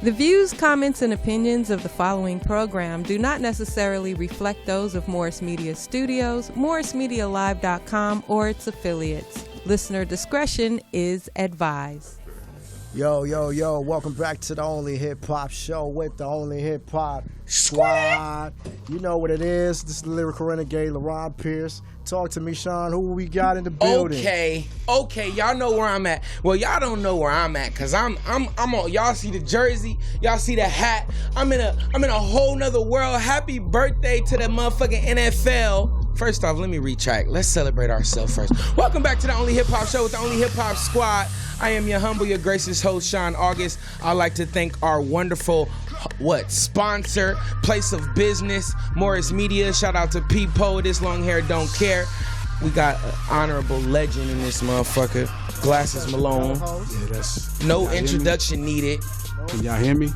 The views, comments, and opinions of the following program do not necessarily reflect those of Morris Media Studios, MorrisMediaLive.com, or its affiliates. Listener discretion is advised. Yo, welcome back to the Only Hip Hop Show with the Only Hip Hop Squad. You know what it is. This is the lyrical renegade, LaRon Pierce. Talk to me, Sean. Who we got in the building? Okay. Y'all know where I'm at. Well, y'all don't know where I'm at, cause I'm on. Y'all see the jersey? Y'all see the hat? I'm in a whole nother world. Happy birthday to the motherfucking NFL. First off, let me retract. Let's celebrate ourselves first. Welcome back to the Only Hip Hop Show with the Only Hip Hop Squad. I am your humble, your gracious host, Sean August. I'd like to thank our wonderful, sponsor, place of business, Morris Media. Shout out to P-Po, This Long Hair Don't Care. We got an honorable legend in this motherfucker. Glasses Malone. Yeah, that's no introduction needed. Can y'all hear me?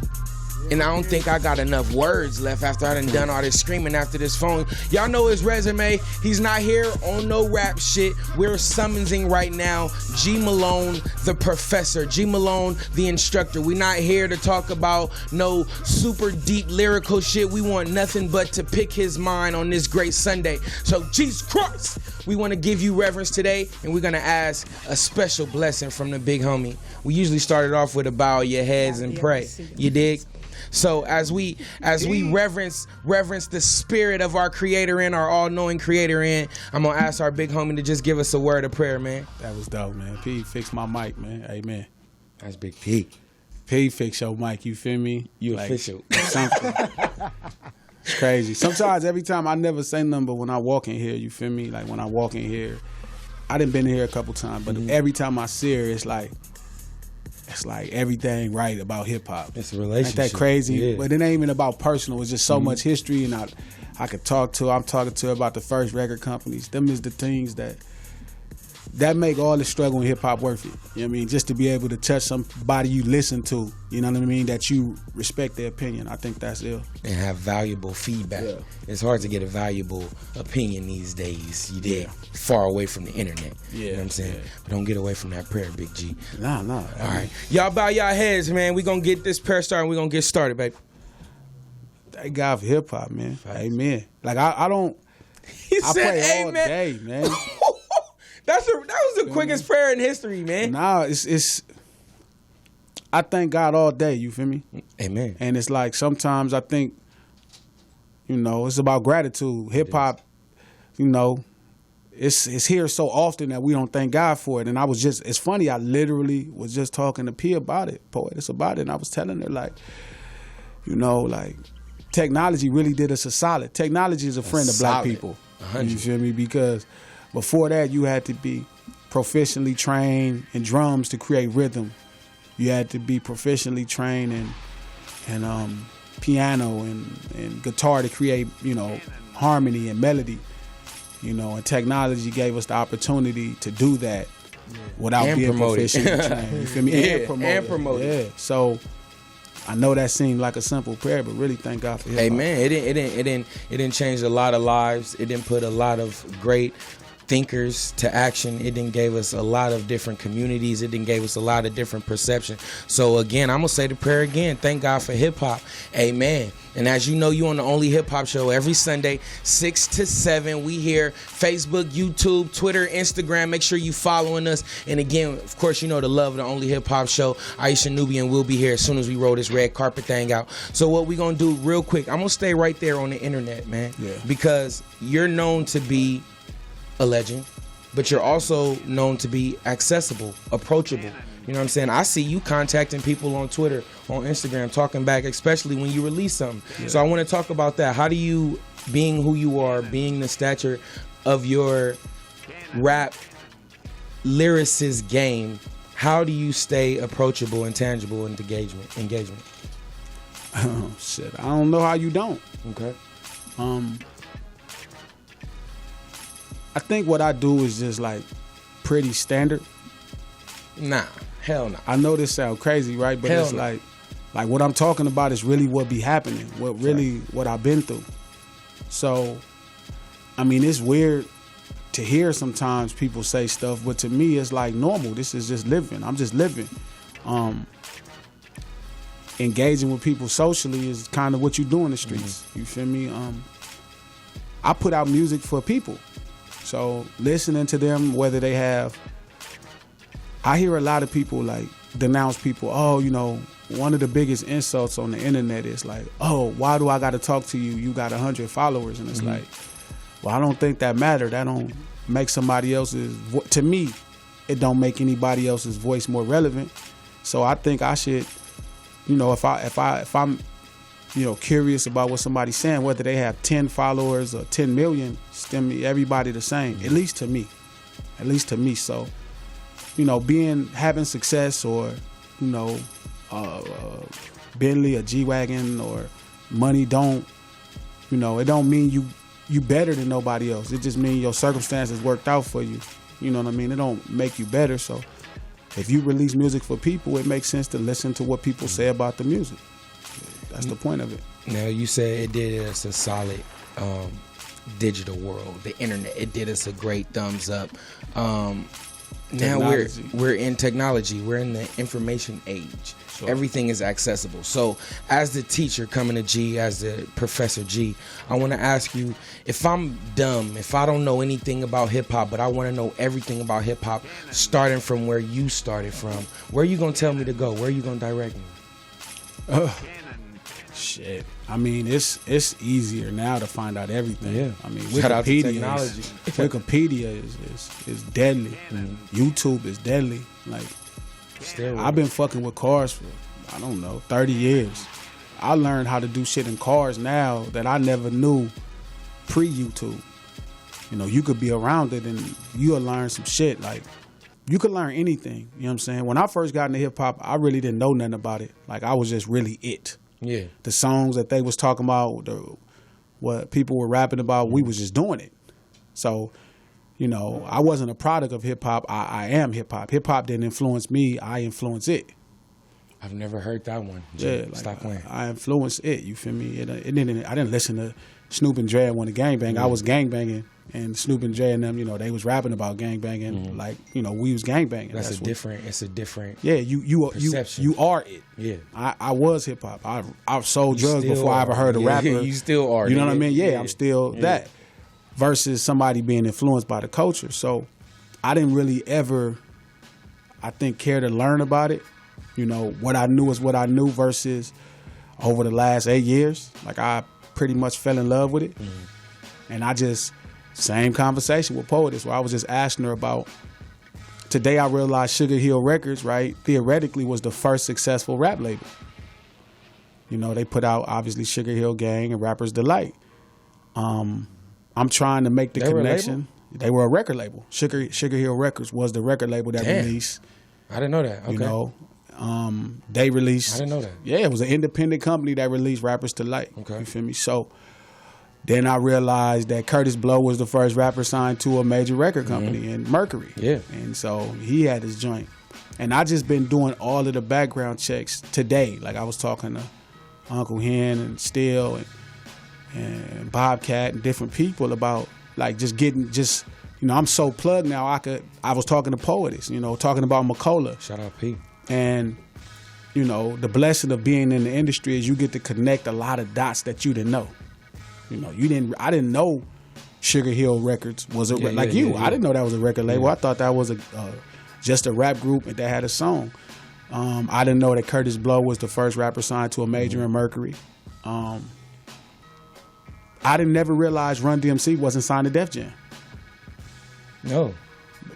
And I don't think I got enough words left after I done all this screaming after this phone. Y'all know his resume. He's not here on no rap shit. We're summoning right now G Malone, the professor. G Malone, the instructor. We're not here to talk about no super deep lyrical shit. We want nothing but to pick his mind on this great Sunday. So, Jesus Christ, we want to give you reverence today, and we're going to ask a special blessing from the big homie. We usually started off with a bow of your heads and pray. You dig? So as we reverence the spirit of our creator in, our all-knowing creator in, I'm going to ask our big homie to just give us a word of prayer, man. That was dope, man. P, fix my mic, man. Amen. That's Big P. P, fix your mic, you feel me? You like, official. Something. It's crazy. Sometimes, every time, I never say nothing, but when I walk in here, you feel me? Like, when I walk in here, I done been here a couple times, but every time I see her, it's like everything right about hip hop. It's a relationship. Ain't that crazy? Yeah. But it ain't even about personal. It's just so much history, and I could talk to her. I'm talking to her about the first record companies. Them is the things that make all the struggle in hip hop worth it. You know what I mean? Just to be able to touch somebody you listen to, you know what I mean? That you respect their opinion. I think that's ill. And have valuable feedback. Yeah. It's hard to get a valuable opinion these days. You did far away from the internet. Yeah. You know what I'm saying? Yeah. But don't get away from that prayer, Big G. Nah. All right. Y'all bow y'all heads, man. We gonna get this prayer started and we gonna get started, baby. Thank God for hip hop, man. Right. Amen. Like I don't he I said pray amen. All day, man. That was the quickest prayer in history, man. Nah, it's I thank God all day, you feel me? Amen. And it's like sometimes I think, it's about gratitude. Hip hop, it's here so often that we don't thank God for it. And it's funny, I literally was just talking to P about it, poetess about it, and I was telling her like technology really did us a solid. Technology is a friend of black people. 100. You feel me? Because before that, you had to be proficiently trained in drums to create rhythm. You had to be proficiently trained in piano and guitar to create, harmony and melody. And technology gave us the opportunity to do that without and being proficiently trained. You feel me? And promote it. Yeah. So I know that seemed like a simple prayer, but really thank God for hip hop. Amen. It didn't change a lot of lives. It didn't put a lot of great thinkers to action. It didn't give us a lot of different communities. It didn't give us a lot of different perception. So again, I'm gonna say the prayer again. Thank God for hip hop. Amen. And as you know, you on the Only Hip Hop Show every Sunday, 6 to 7. We here, Facebook, YouTube, Twitter, Instagram. Make sure you following us. And again, of course, the love of the Only Hip Hop Show. Aisha Nubian will be here as soon as we roll this red carpet thing out. So what we gonna do real quick, I'm gonna stay right there on the internet, man. Yeah. Because you're known to be a legend, but you're also known to be accessible, approachable. You know what I'm saying? I see you contacting people on Twitter, on Instagram, talking back, especially when you release something. Yeah. So I want to talk about that. How do you, being who you are, being the stature of your rap lyricist game, how do you stay approachable and tangible in engagement? Oh, shit. I don't know how you don't. Okay. I think what I do is just like pretty standard. Nah, hell no. I know this sounds crazy, right? But hell it's no. like what I'm talking about is really what be happening, what I've been through. So, I mean, it's weird to hear sometimes people say stuff, but to me it's like normal. This is just living. I'm just living. engaging with people socially is kind of what you do in the streets. You feel me? I put out music for people. So listening to them, whether they have, I hear a lot of people like denounce people. Oh, you know, one of the biggest insults on the internet is like, oh, why do I got to talk to you? You got 100 followers. And it's like, well, I don't think that matter. That don't make somebody else's, to me, it don't make anybody else's voice more relevant. So I think I should, you know, if I'm, you know, curious about what somebody's saying, whether they have 10 followers or 10 million, stem me, everybody the same, at least to me. So, you know, having success or, you know, Bentley or G-Wagon or money don't, you know, it don't mean you better than nobody else. It just means your circumstances worked out for you. You know what I mean? It don't make you better. So if you release music for people, it makes sense to listen to what people say about the music. That's the point of it. Now, you said it did us a solid digital world, the internet. It did us a great thumbs up. Now we're in technology. We're in the information age. Sure. Everything is accessible. So as the teacher coming to G, as the Professor G, I want to ask you, if I'm dumb, if I don't know anything about hip-hop, but I want to know everything about hip-hop, starting from where you started from, where are you going to tell me to go? Where are you going to direct me? Shit. I mean, it's easier now to find out everything. Yeah. I mean, Shout out to technology. Wikipedia is deadly. YouTube is deadly. Like, I've been fucking with cars for, I don't know, 30 years. I learned how to do shit in cars now that I never knew pre-YouTube. You know, you could be around it and you'll learn some shit. Like, you could learn anything. You know what I'm saying? When I first got into hip-hop, I really didn't know nothing about it. Like, I was just really it. Yeah. The songs that they was talking about, what people were rapping about, we was just doing it. So, you know, I wasn't a product of hip-hop. I am hip-hop. Hip-hop didn't influence me. I influenced it. I've never heard that one. Yeah, like, stop playing. I influenced it. You feel me? I didn't listen to Snoop and Dre when the gangbang. I was gangbanging, and Snoop and Dre and them, you know, they was rapping about gangbanging. Like, you know, we was gangbanging. It's a different. Yeah, you are it. Yeah, I was hip hop. I've sold drugs before I ever heard a rapper. You still are. You know what I mean? Yeah, I'm still that. Versus somebody being influenced by the culture. So I didn't really ever, I think, care to learn about it. You know, what I knew is what I knew versus over the last 8 years. Like, I pretty much fell in love with it. And I just, same conversation with Poetess where I was just asking her about, today I realized Sugar Hill Records, right, theoretically was the first successful rap label. You know, they put out, obviously, Sugar Hill Gang and Rapper's Delight. I'm trying to make the connection. They were a record label. Sugar Hill Records was the record label that released. I didn't know that. Okay. You know, they released. I didn't know that. Yeah, it was an independent company that released Rapper's Delight. Okay. You feel me? So then I realized that Curtis Blow was the first rapper signed to a major record company in Mercury. Yeah. And so he had his joint. And I just been doing all of the background checks today. Like, I was talking to Uncle Hen and Steele and Bobcat and different people about, like, you know, I'm so plugged now. I was talking to Poetess, you know, talking about Macola. Shout out P. And, you know, the blessing of being in the industry is you get to connect a lot of dots that you didn't know. You know, I didn't know Sugar Hill Records was I didn't know that was a record label. I thought that was just a rap group that had a song. I didn't know that Curtis Blow was the first rapper signed to a major in Mercury. I didn't never realize Run DMC wasn't signed to Def Jam. No.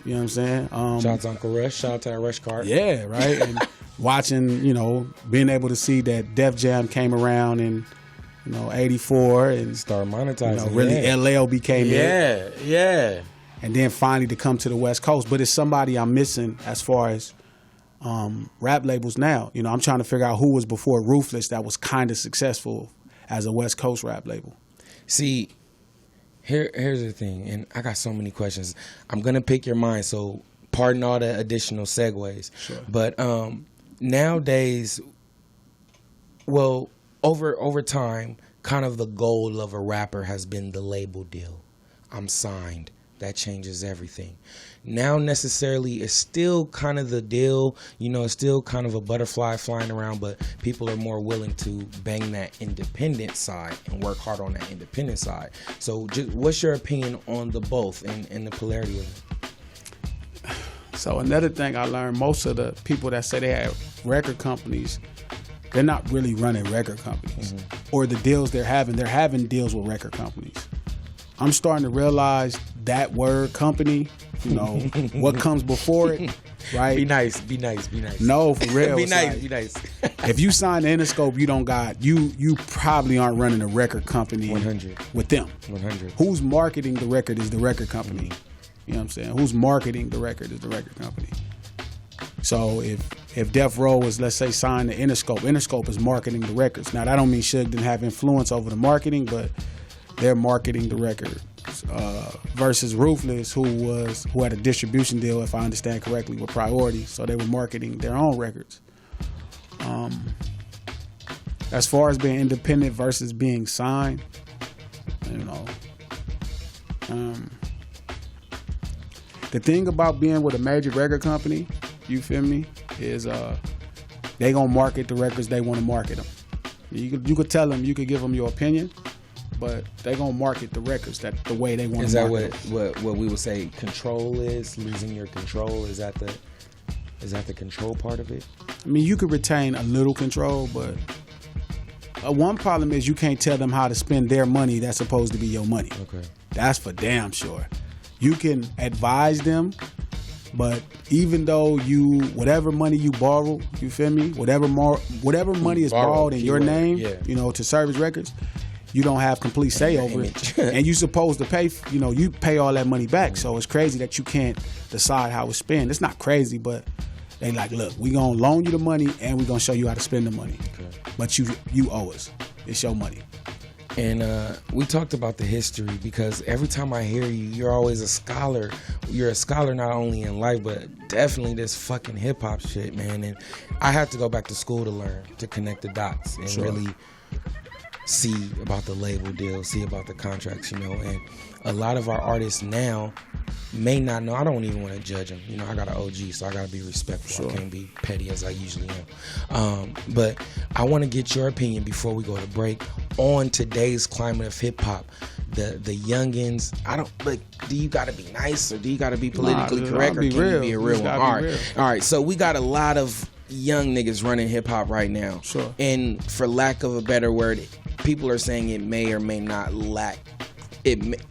You know what I'm saying? Shout out to Uncle Rush. Shout out to that Rush card. Yeah, right. And watching, you know, being able to see that Def Jam came around in, you know, 84 and start monetizing. You know, really LL became it. Yeah. And then finally to come to the West Coast. But it's somebody I'm missing as far as rap labels now. You know, I'm trying to figure out who was before Ruthless that was kind of successful as a West Coast rap label. See, here's the thing, and I got so many questions. I'm gonna pick your mind, so pardon all the additional segues. Sure. But nowadays, well, over time, kind of the goal of a rapper has been the label deal. I'm signed that changes everything. Now necessarily it's still kind of the deal, it's still kind of a butterfly flying around, but people are more willing to bang that independent side and work hard on that independent side. So just what's your opinion on the both and the polarity of it? So another thing I learned, most of the people that say they have record companies, they're not really running record companies. Or the deals they're having deals with record companies. I'm starting to realize that word company, what comes before it, right? Be nice. No, for real. Be nice. If you sign the Interscope, you probably aren't running a record company 100 with them. 100. Who's marketing the record is the record company. You know what I'm saying? Who's marketing the record is the record company. So if Death Row was, let's say, signed to Interscope is marketing the records. Now, that don't mean Suge didn't have influence over the marketing, but they're marketing the record. Versus Ruthless, who had a distribution deal, if I understand correctly, with Priority. So they were marketing their own records. As far as being independent versus being signed, the thing about being with a major record company, you feel me, is they gonna market the records they want to market them. You could tell them, you could give them your opinion, but they gonna market the records the way they want to market them. Is that what we would say control is? Losing your control? Is that the control part of it? I mean, you could retain a little control, but one problem is you can't tell them how to spend their money that's supposed to be your money. Okay. That's for damn sure. You can advise them, but even though whatever money you borrow, you feel me? Whatever money is borrowed in your name, to Service Records, you don't have complete say over it. And you supposed to pay, you pay all that money back. So it's crazy that you can't decide how it's spent. It's not crazy, but they like, look, we gonna loan you the money and we gonna show you how to spend the money. Okay. But you owe us. It's your money. And we talked about the history because every time I hear you, you're always a scholar. You're a scholar not only in life, but definitely this fucking hip hop shit, man. And I have to go back to school to learn, to connect the dots and really see about the label deal, see about the contracts, And a lot of our artists now may not know. I don't even want to judge them. I got an OG, so I got to be respectful. Sure. I can't be petty as I usually am. But I want to get your opinion before we go to break on today's climate of hip hop. The youngins, do you got to be nice or do you got to be politically correct or can you be a real one? All right. So we got a lot of young niggas running hip hop right now. Sure. And for lack of a better word, people are saying it may or may not lack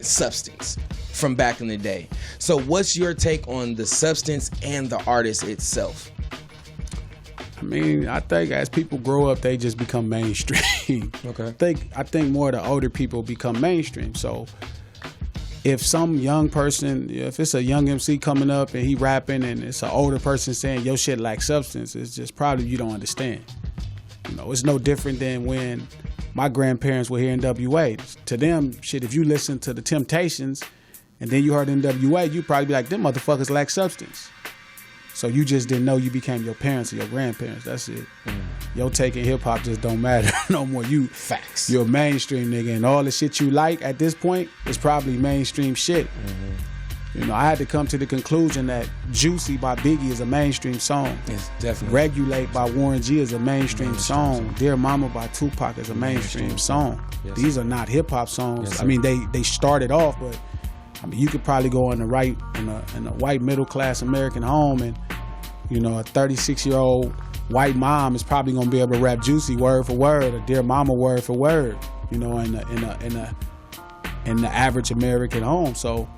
substance from back in the day. So what's your take on the substance and the artist itself? I mean, I think as people grow up, they just become mainstream. Okay. I think more of the older people become mainstream. So if some young person, if it's a young MC coming up and he rapping and it's an older person saying your shit lacks substance, it's just probably you don't understand. It's no different than when my grandparents were here in NWA. To them, shit, if you listen to the Temptations and then you heard NWA, you'd probably be like, them motherfuckers lack substance. So you just didn't know you became your parents or your grandparents. That's it. Your take in hip hop just don't matter no more. Facts. You're a mainstream nigga, and all the shit you like at this point is probably mainstream shit. I had to come to the conclusion that Juicy by Biggie is a mainstream song. It's definitely. Regulate by Warren G is a mainstream song. Dear Mama by Tupac is a mainstream song. Yes. These are not hip hop songs. Yes, I mean, they started off, but you could probably go in a white middle class American home, and a 36-year-old white mom is probably gonna be able to rap Juicy word for word or Dear Mama word for word. In the average American home. So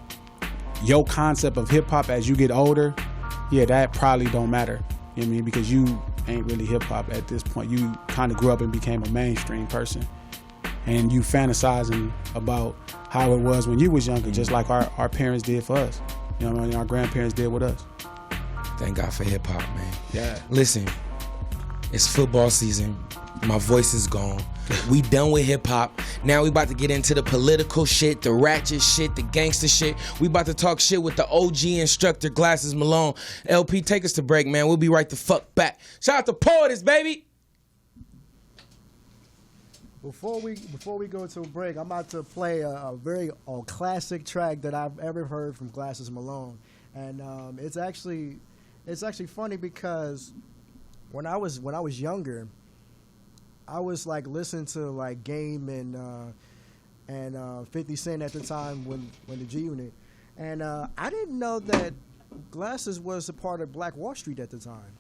your concept of hip hop as you get older, that probably don't matter. You know what I mean? Because you ain't really hip hop at this point. You kind of grew up and became a mainstream person, and you fantasizing about how it was when you was younger, just like our parents did for us. Our grandparents did with us. Thank God for hip hop, man. Yeah. Listen, it's football season. My voice is gone. We done with hip hop. Now we about to get into the political shit, the ratchet shit, the gangster shit. We about to talk shit with the OG instructor, Glasses Malone. LP, take us to break, man. We'll be right the fuck back. Shout out to Poetess, baby. Before we go to a break, I'm about to play a very classic track that I've ever heard from Glasses Malone, and it's actually funny because when I was younger, I was like listening to like Game and 50 Cent at the time when the G Unit, and I didn't know that Glasses was a part of Black Wall Street at the time.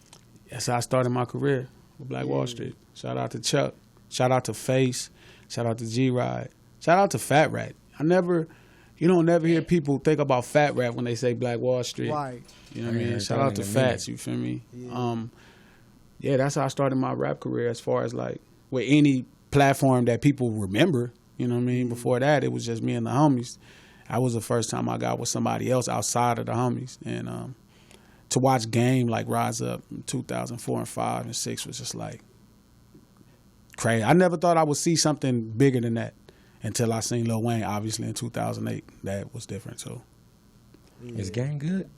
That's how I started my career with Black Wall Street. Shout out to Chuck. Shout out to Face. Shout out to G-Ride. Shout out to Fat Rat. You don't never hear people think about Fat Rat when they say Black Wall Street. Right. You know what I mean? Shout out to Fats, you feel me? Yeah. That's how I started my rap career as far as like with any platform that people remember. You know what I mean? Before that, it was just me and the homies. That was the first time I got with somebody else outside of the homies. And to watch Game like rise up in 2004 and 5 and 6 was just like crazy. I never thought I would see something bigger than that until I seen Lil Wayne, obviously, in 2008. That was different, too. Is Game good?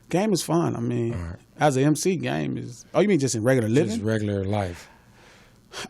Game is fun. I mean, as an MC, Game is... Oh, you mean just in regular living? Just regular life.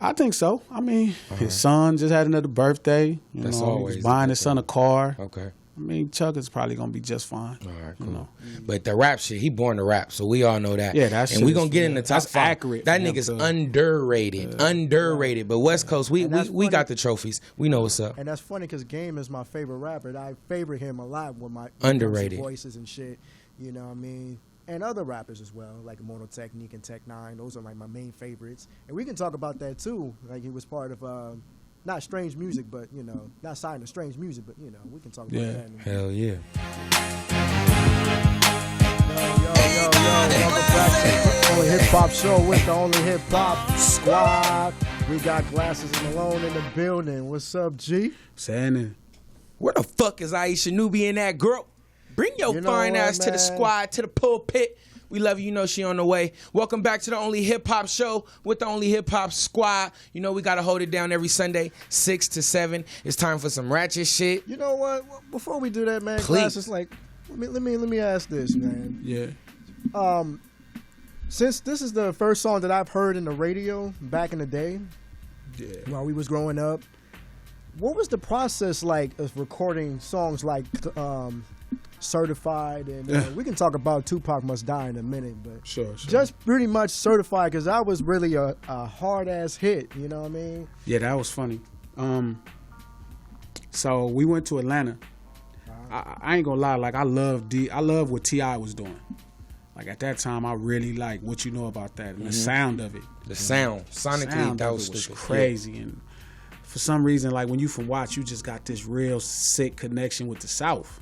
I think so. I mean, his son just had another birthday. That's he always was buying his son a car. Okay. I mean, Chuck is probably going to be just fine. All right, cool. You know? But the rap shit, he born to rap, so we all know that. Yeah, that's and we going to get in the top that's 5. accurate. That nigga's underrated. Underrated. But West Coast, we got the trophies. We know what's up. And that's funny because Game is my favorite rapper. And I favorite him a lot with my Underrated voices and shit. You know what I mean? And other rappers as well, like Mono Technique and Tech 9. Those are like my main favorites. And we can talk about that too. Like he was part of not Strange Music, but you know, not signed to Strange Music, but you know, we can talk about that. Hell yeah. Yo, welcome back to the Only Hip Hop Show with the Only Hip Hop Squad. We got Glasses Malone in the building. What's up, G? Saying Where the fuck is Aisha Nubi and that girl? Bring your fine ass to the squad, to the pulpit. We love you. You know she on the way. Welcome back to the Only Hip Hop Show with the Only Hip Hop Squad. You know we got to hold it down every Sunday, 6 to 7. It's time for some ratchet shit. You know what? Before we do that, man, Please. Glasses, like, let me ask this, man. Yeah. Since this is the first song that I've heard in the radio back in the day, while we was growing up, what was the process like of recording songs like Certified? And we can talk about Tupac Must Die in a minute, but Sure. just pretty much Certified, because that was really a hard ass hit. You know what I mean? Yeah, that was funny. So we went to Atlanta. I ain't gonna lie, like I love what T.I. was doing. Like at that time, I really like What You Know About That and the sound of it. The sound, sonically, that was crazy. And for some reason, like when you from Watts, you just got this real sick connection with the South.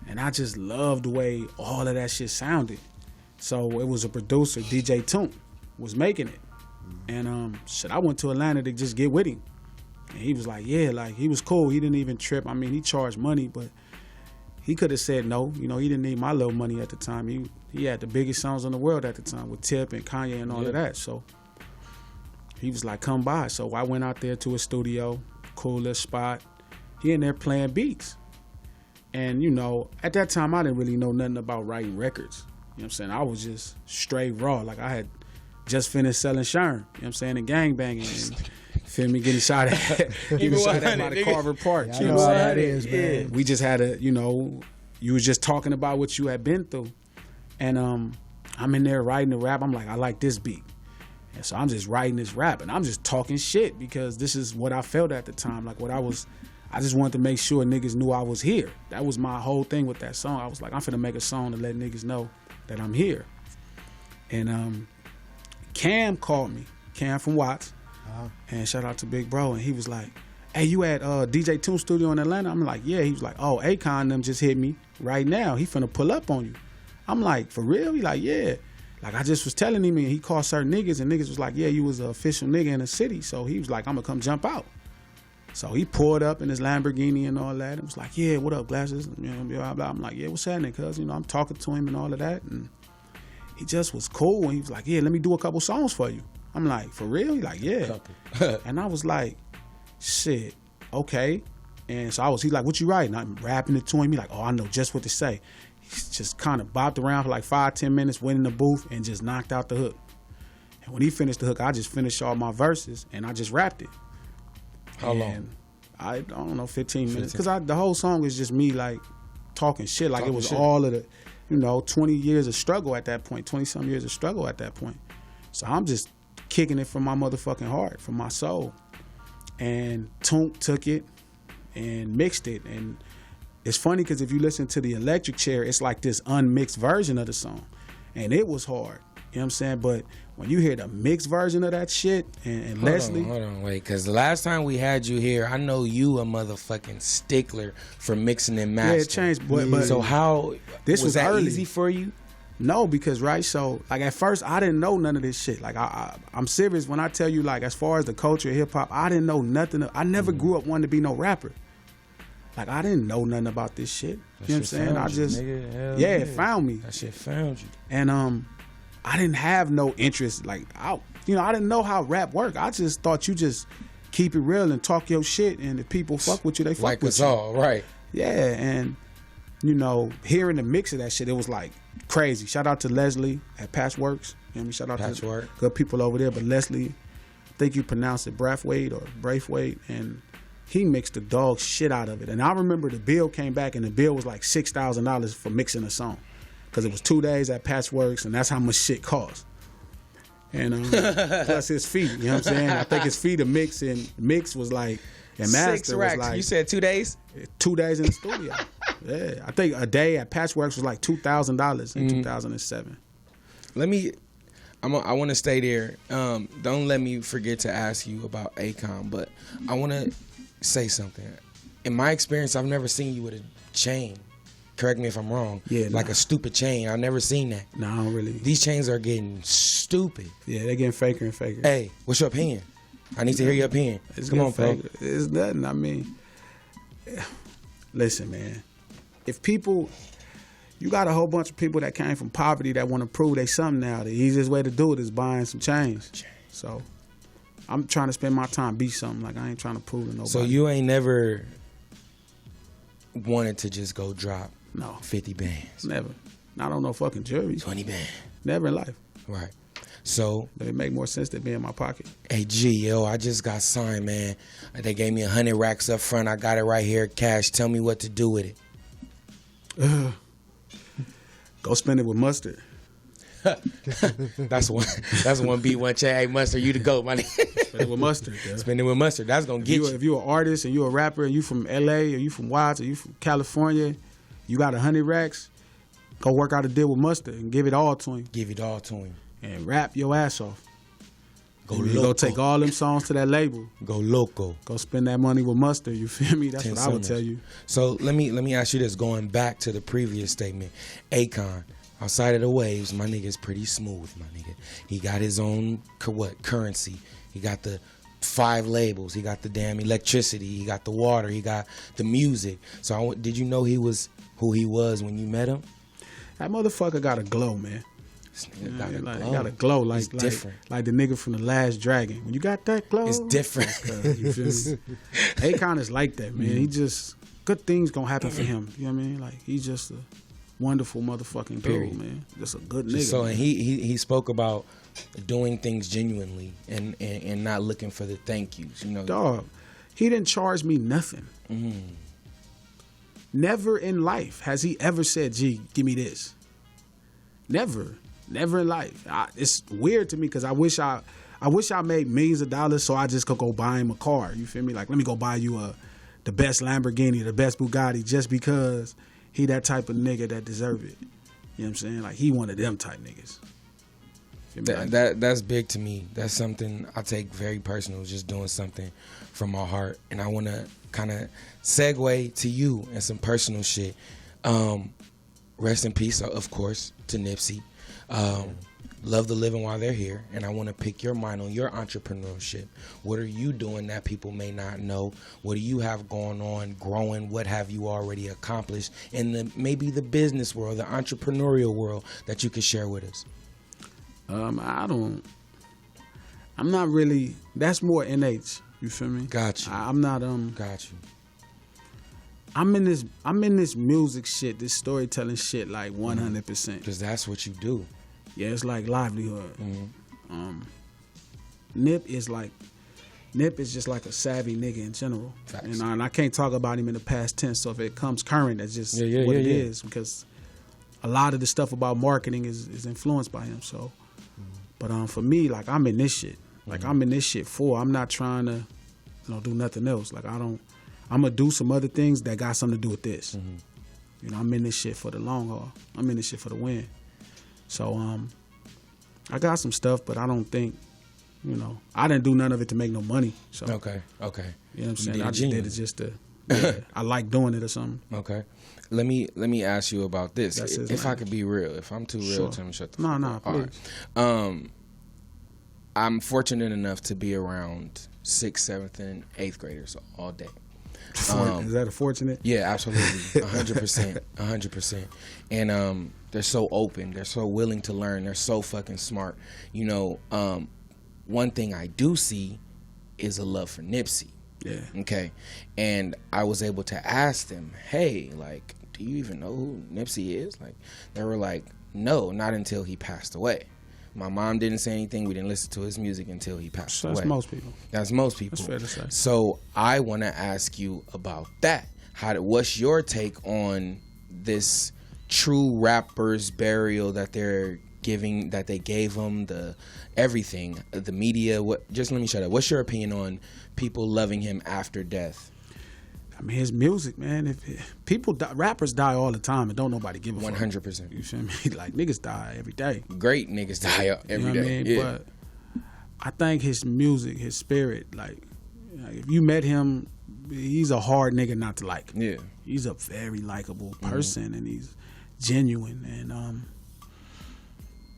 And I just loved the way all of that shit sounded. So it was a producer, DJ Toon, was making it. And I went to Atlanta to just get with him. And he was like, yeah, like he was cool. He didn't even trip. I mean, he charged money, but he could have said no. You know, he didn't need my little money at the time. He had the biggest songs in the world at the time with Tip and Kanye and all of that. So he was like, come by. So I went out there to his studio, coolest spot. He in there playing beats. And, you know, at that time, I didn't really know nothing about writing records. You know what I'm saying? I was just straight raw. Like, I had just finished selling Sherm, you know what I'm saying, and gangbanging. And, feel me, getting shot at. Getting shot at by the Carver Park. You know how that is, man. Yeah. We just had you was just talking about what you had been through. And I'm in there writing the rap. I'm like, I like this beat. And so I'm just writing this rap. And I'm just talking shit because this is what I felt at the time. Like, I just wanted to make sure niggas knew I was here. That was my whole thing with that song. I was like, I'm finna make a song to let niggas know that I'm here. And Cam called me, Cam from Watts, and shout out to Big Bro, and he was like, hey, you at DJ Toon Studio in Atlanta? I'm like, yeah. He was like, oh, Akon them just hit me right now. He finna pull up on you. I'm like, for real? He like, yeah. Like, I just was telling him, and he called certain niggas, and niggas was like, yeah, you was an official nigga in the city. So he was like, I'm gonna come jump out. So he pulled up in his Lamborghini and all that. And was like, yeah, what up, Glasses? You know, blah, blah. I'm like, yeah, what's happening, cuz? You know, I'm talking to him and all of that. And he just was cool. And he was like, yeah, let me do a couple songs for you. I'm like, for real? He like, yeah. And I was like, shit, okay. And so he's like, what you writing? I'm rapping it to him. He like, oh, I know just what to say. He just kind of bopped around for like 5-10 minutes, went in the booth, and just knocked out the hook. And when he finished the hook, I just finished all my verses, and I just rapped it. How long? I don't know, 15 minutes. Because the whole song is just me, like, talking shit. Like, it was all of the, 20 years of struggle at that point, 20-some years of struggle at that point. So I'm just kicking it from my motherfucking heart, from my soul. And Tunk took it and mixed it. And it's funny because if you listen to the Electric Chair, it's like this unmixed version of the song. And it was hard. You know what I'm saying? But when you hear the mixed version of that shit and Leslie. Hold on, wait. Because the last time we had you here, I know you a motherfucking stickler for mixing and mastering. Yeah, it changed. But so how, this was that early. easy for you? No, because, right, so, like, at first, I didn't know none of this shit. Like, I'm serious when I tell you, like, as far as the culture of hip-hop, I didn't know nothing. I never grew up wanting to be no rapper. Like, I didn't know nothing about this shit. You know what I'm saying? I just, it found me. That shit found you. And, I didn't have no interest. Like, I didn't know how rap worked. I just thought you just keep it real and talk your shit, and if people fuck with you, they fuck like with us you. all, right. Yeah, and, hearing the mix of that shit, it was, like, crazy. Shout out to Leslie at Patchworks. You know what I mean? Shout out Patchwork. to good people over there. But Leslie, I think you pronounce it Braithwaite or Braithwaite, and he mixed the dog shit out of it. And I remember the bill came back, and the bill was like $6,000 for mixing a song. Because it was 2 days at Patchworks, and that's how much shit cost. And plus his fee, you know what I'm saying? I think his fee to mix was like, and master 6 racks. was like, You said 2 days? 2 days in the studio. Yeah, I think a day at Patchworks was like $2,000 in 2007. I want to stay there. Don't let me forget to ask you about Akon, but I want to say something. In my experience, I've never seen you with a chain. Correct me if I'm wrong. Yeah, like a stupid chain. I've never seen that. No, I don't really. These chains are getting stupid. Yeah, they're getting faker and faker. Hey, what's your opinion? I need to hear your opinion. Come on, bro. It's nothing. I mean, listen, man. If people, you got a whole bunch of people that came from poverty that want to prove they something now. The easiest way to do it is buying some chains. So I'm trying to spend my time be something. Like, I ain't trying to prove to nobody. So you ain't never wanted to just go drop 50 bands? Never. Not on no fucking jury. 20 bands? Never in life. Right. So it make more sense than be in my pocket. Hey G, yo, I just got signed, man. They gave me 100 racks up front. I got it right here, cash. Tell me what to do with it. Go spend it with Mustard. That's one beat, one chain. Hey, Mustard, you the GOAT, my nigga. Spend it with Mustard. Yeah. Spend it with Mustard. That's gonna get you. If you're an artist and you're a rapper and you from LA or you from Watts or you from California, you got 100 racks. Go work out a deal with Mustard and give it all to him. Give it all to him. And rap your ass off. Go take all them songs to that label. Go loco. Go spend that money with Mustard. You feel me? That's what I would tell you. So let me ask you this. Going back to the previous statement, Akon, outside of the waves, my nigga's pretty smooth. My nigga, he got his own currency. He got the 5 labels. He got the damn electricity. He got the water. He got the music. So did you know he was who he was when you met him? That motherfucker got a glow, man. Got a glow like different. Like the nigga from The Last Dragon. When you got that glow, it's different. You feel me? Akon is like that, man. He just good things gonna happen for him. You know what I mean? Like he's just a wonderful motherfucking dude, man. Just a good nigga. So and he spoke about doing things genuinely and not looking for the thank yous. You know, dog. He didn't charge me nothing. Never in life has he ever said, "Gee, give me this." Never in life. It's weird to me because I wish I made millions of dollars so I just could go buy him a car. You feel me? Like, let me go buy you the best Lamborghini, the best Bugatti, just because he that type of nigga that deserve it. You know what I'm saying? Like, he one of them type niggas. That's big to me. That's something I take very personal, just doing something from my heart. And I want to kind of segue to you and some personal shit. Rest in peace, of course, to Nipsey. Love the living while they're here, and I want to pick your mind on your entrepreneurship. What are you doing that people may not know? What do you have going on, growing? What have you already accomplished in maybe the business world, the entrepreneurial world that you could share with us? I'm not really. That's more NH. You feel me? Got you. I'm not. Got you. I'm in this music shit, this storytelling shit, like 100%. Because that's what you do. Yeah, it's like livelihood. Nip is like, Nip is just like a savvy nigga in general. Facts. And I can't talk about him in the past tense, so if it comes current, that's just what it is, because a lot of the stuff about marketing is influenced by him. So, but for me, like, I'm in this shit. Like, I'm in this shit I'm not trying to, do nothing else. Like, I'm gonna do some other things that got something to do with this. I'm in this shit for the long haul. I'm in this shit for the win. So, I got some stuff, but I don't think, I didn't do none of it to make no money. So Okay. You know what I'm saying? I just did it just to, I like doing it or something. Okay. Let me ask you about this. That's his if I language. could be real, if I'm too real, Sure. tell me shut the No, fuck no, up. All please. right. I'm fortunate enough to be around 6th, 7th, and 8th graders all day. Is that a fortunate? Yeah, absolutely, 100%, 100%. And they're so open, they're so willing to learn, they're so fucking smart. One thing I do see is a love for Nipsey. Yeah. Okay, and I was able to ask them, hey, like, do you even know who Nipsey is? Like, they were like, no, not until he passed away. My mom didn't say anything. We didn't listen to his music until he passed away. That's most people. That's most people. That's fair to say. So I want to ask you about that. What's your take on this true rapper's burial that they're giving, that they gave him, the everything, the media? Just let me shut up. What's your opinion on people loving him after death? I mean, his music, man. Rappers die all the time, and don't nobody give a fuck. 100%. You feel me? Like, niggas die every day. Great niggas die every day. What I mean? Yeah. But I think his music, his spirit, like, if you met him, he's a hard nigga not to like. Yeah. He's a very likable person, and he's genuine, and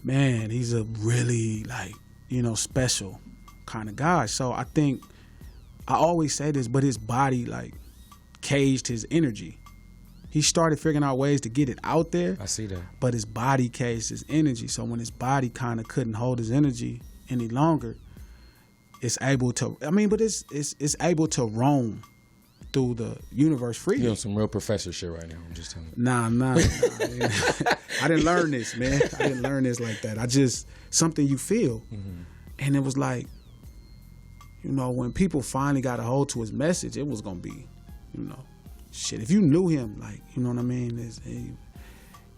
man, he's a really, like, special kind of guy. So I think, I always say this, but his body, like, caged his energy. He started figuring out ways to get it out there. I see that. But his body caged his energy. So when his body kind of couldn't hold his energy any longer, it's able to, it's able to roam through the universe freely. You're on some real professor shit right now. I'm just telling you. Nah. I didn't learn this, man. I didn't learn this like that. I just, something you feel. And it was like, when people finally got a hold to his message, it was going to be, shit. If you knew him, like, you know what I mean?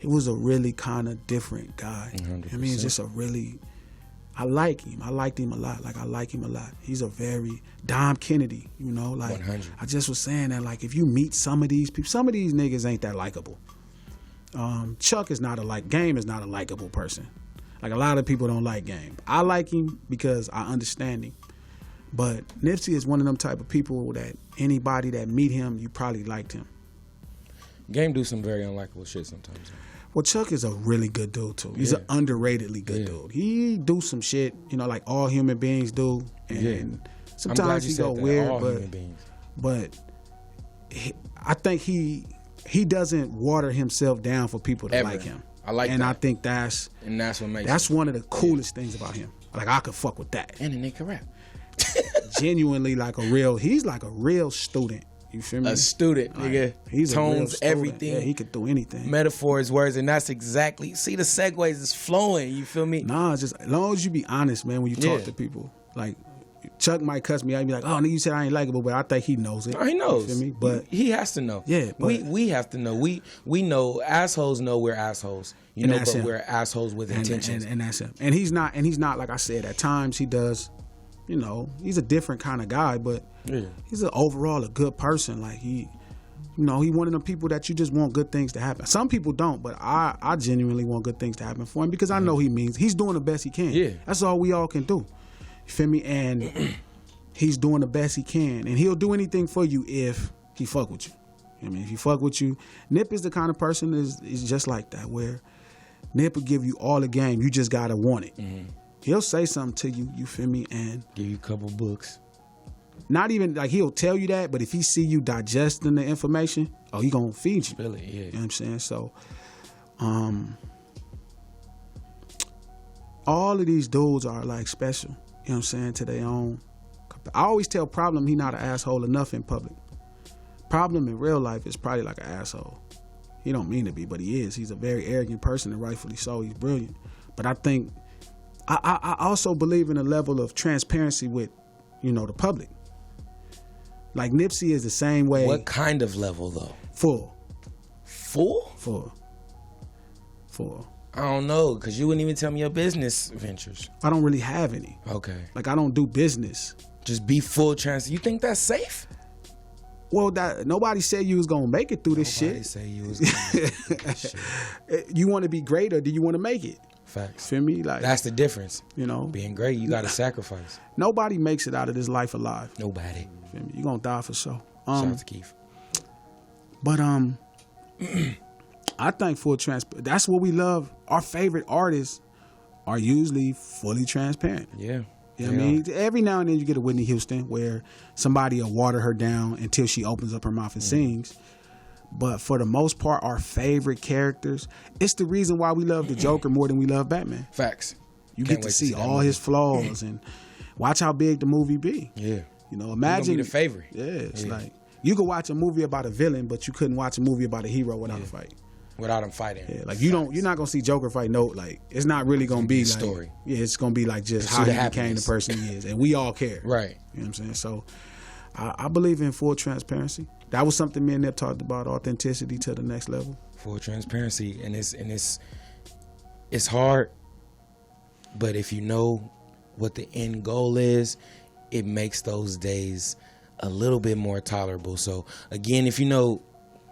It was a really kind of different guy. 100%. I mean, it's just I like him. I liked him a lot. Like, I like him a lot. He's a very, Dom Kennedy, like, 100. I just was saying that, like, if you meet some of these people, some of these niggas ain't that likable. Chuck is not Game is not a likable person. Like, a lot of people don't like Game. I like him because I understand him. But Nipsey is one of them type of people that anybody that meet him, you probably liked him. Game do some very unlikable shit sometimes. Well, Chuck is a really good dude too. He's an underratedly good dude. He do some shit, like all human beings do, and sometimes he go weird, but I think he doesn't water himself down for people to like him. I like and that. I think that's what makes that's one of the coolest things about him. Like, I could fuck with that. And a nigga rap. Genuinely, he's like a real student. You feel me? A student, nigga. He's tones, a real student. everything. Yeah, he could do anything. Metaphors, words, and that's exactly. See, the segues is flowing. You feel me? Nah, just as long as you be honest, man. When you talk to people, like, Chuck might cuss me out and be like, "Oh, nigga, you said I ain't likable," but I think he knows it. He knows. You feel me? But he has to know. Yeah, but we have to know. We know assholes know we're assholes. But him. we're assholes with intentions. And that's him. And he's not. Like I said, at times he does. He's a different kind of guy, but he's overall a good person. Like, he one of the people that you just want good things to happen. Some people don't, but I genuinely want good things to happen for him because I know he's doing the best he can. Yeah. That's all we all can do. You feel me? And he's doing the best he can, and he'll do anything for you if he fuck with you. If he fuck with you, Nip is the kind of person is just like that, where Nip will give you all the game. You just gotta want it. He'll say something to you, you feel me, and give you a couple books. Not even like he'll tell you that, but if he see you digesting the information, he gonna feed you. Really, yeah. You know what I'm saying? So, all of these dudes are like special. You know what I'm saying? To their own. I always tell Problem he not an asshole enough in public. Problem in real life is probably like an asshole. He don't mean to be, but he is. He's a very arrogant person, and rightfully so. He's brilliant. But I think I also believe in a level of transparency with the public. Like Nipsey is the same way. What kind of level though? Full. I don't know, because you wouldn't even tell me your business ventures. I don't really have any. Okay. Like I don't do business. Just be full trans. You think that's safe? Well, nobody said you was gonna make it through this Nobody shit. say you was gonna make this shit. You want to be great, or do you want to make it? Facts. Feel me? Like That's the difference. being great, you gotta sacrifice. Nobody makes it out of this life alive. Nobody. Feel me? You gonna die for sure. Shout out to Keith. But I think full transparent. That's what we love. Our favorite artists are usually fully transparent. Yeah. You know what I mean? Every now and then you get a Whitney Houston where somebody will water her down until she opens up her mouth and sings. But for the most part, our favorite characters, it's the reason why we love the Joker more than we love Batman. Facts. You Can't get to wait see all his flaws and watch how big the movie be. Yeah. Imagine be the favorite. Yeah, it's like you could watch a movie about a villain, but you couldn't watch a movie about a hero without a fight. Without him fighting. Yeah, like you're not gonna see Joker fight. No, like it's not really gonna be like story. Yeah, it's gonna be like just how he became the person he is, and we all care. Right. You know what I'm saying? So I believe in full transparency. That was something me and Nip talked about, authenticity to the next level. Full transparency, and it's hard, but if you know what the end goal is, it makes those days a little bit more tolerable. So again, if you know,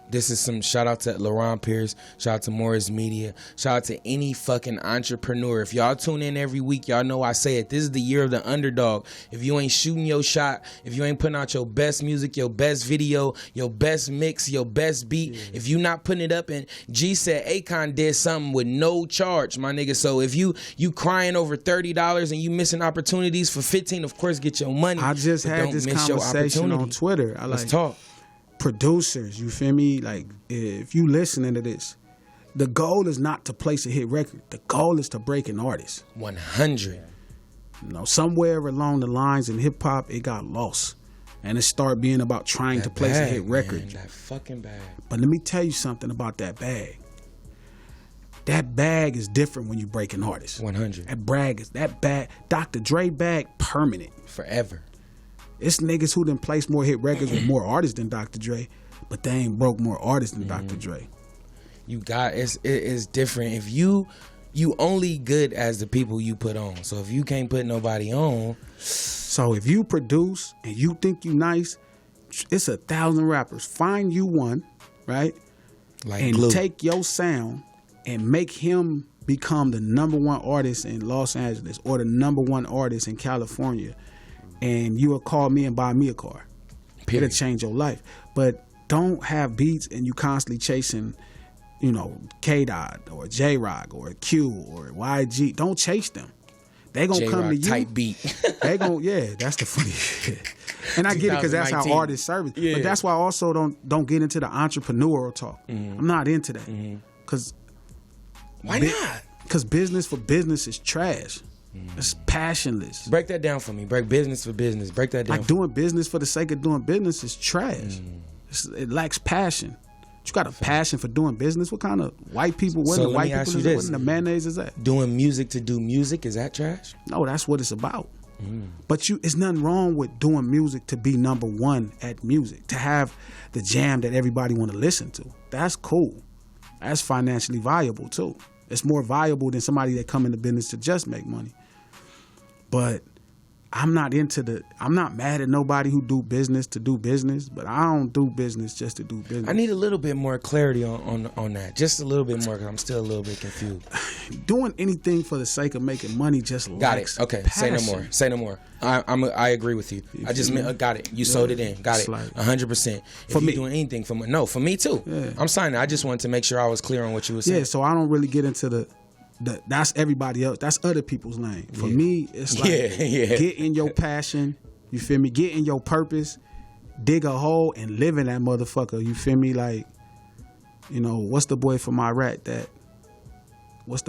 this is some shout out to LaRon Pierce, shout out to Morris Media, shout out to any fucking entrepreneur. If y'all tune in every week, y'all know I say it. This is the year of the underdog. If you ain't shooting your shot, if you ain't putting out your best music, your best video, your best mix, your best beat, if you not putting it up, and G said Akon did something with no charge, my nigga. So if you crying over $30 and you missing opportunities for 15, of course get your money. I just had this conversation on Twitter. Let's talk. Producers, you feel me? Like, if you listening to this, the goal is not to place a hit record. The goal is to break an artist. 100. Somewhere along the lines in hip hop, it got lost, and it started being about trying to place a hit record. Man, that fucking bag. But let me tell you something about that bag. That bag is different when you break an artist. 100. That bag, Dr. Dre bag, permanent. Forever. It's niggas who done placed more hit records with more artists than Dr. Dre, but they ain't broke more artists than Dr. Dre. You got it's different. If you only good as the people you put on. So if you can't put nobody on. So if you produce and you think you nice, it's 1,000 rappers. Find you one, right? Like glue. Take your sound and make him become the #1 artist in Los Angeles or the #1 artist in California. And you will call me and buy me a car. Period. It'll change your life. But don't have beats and you constantly chasing, K-Dot or J-Rock or Q or YG. Don't chase them. They gonna come to you. Type beat. They gonna, that's the funny shit. And I get it because that's how artists service. Yeah. But that's why I also don't get into the entrepreneurial talk. I'm not into that. Because why not? Because business for business is trash. It's passionless. Break that down for me. Break business for business. Break that down. Like doing business for the sake of doing business is trash. It lacks passion. You got a passion for doing business? What kind of white people? What in the mayonnaise is that? Doing music to do music, is that trash? No, that's what it's about. But it's nothing wrong with doing music to be #1 at music, to have the jam that everybody want to listen to. That's cool. That's financially viable too. It's more viable than somebody that come into business to just make money. But I'm not mad at nobody who do business to do business, but I don't do business just to do business. I need a little bit more clarity on that. Just a little bit more, because I'm still a little bit confused. Doing anything for the sake of making money just got it. Okay, passion. Say no more. I agree with you. I just got it. You sold it in. Got it. 100%. If you doing anything for me, for me too. Yeah. I'm signing. I just wanted to make sure I was clear on what you were saying. Yeah, so I don't really get into that's everybody else. That's other people's lane. For me, it's like get in your passion. You feel me? Get in your purpose. Dig a hole and live in that motherfucker. You feel me? Like, what's the boy from Iraq that was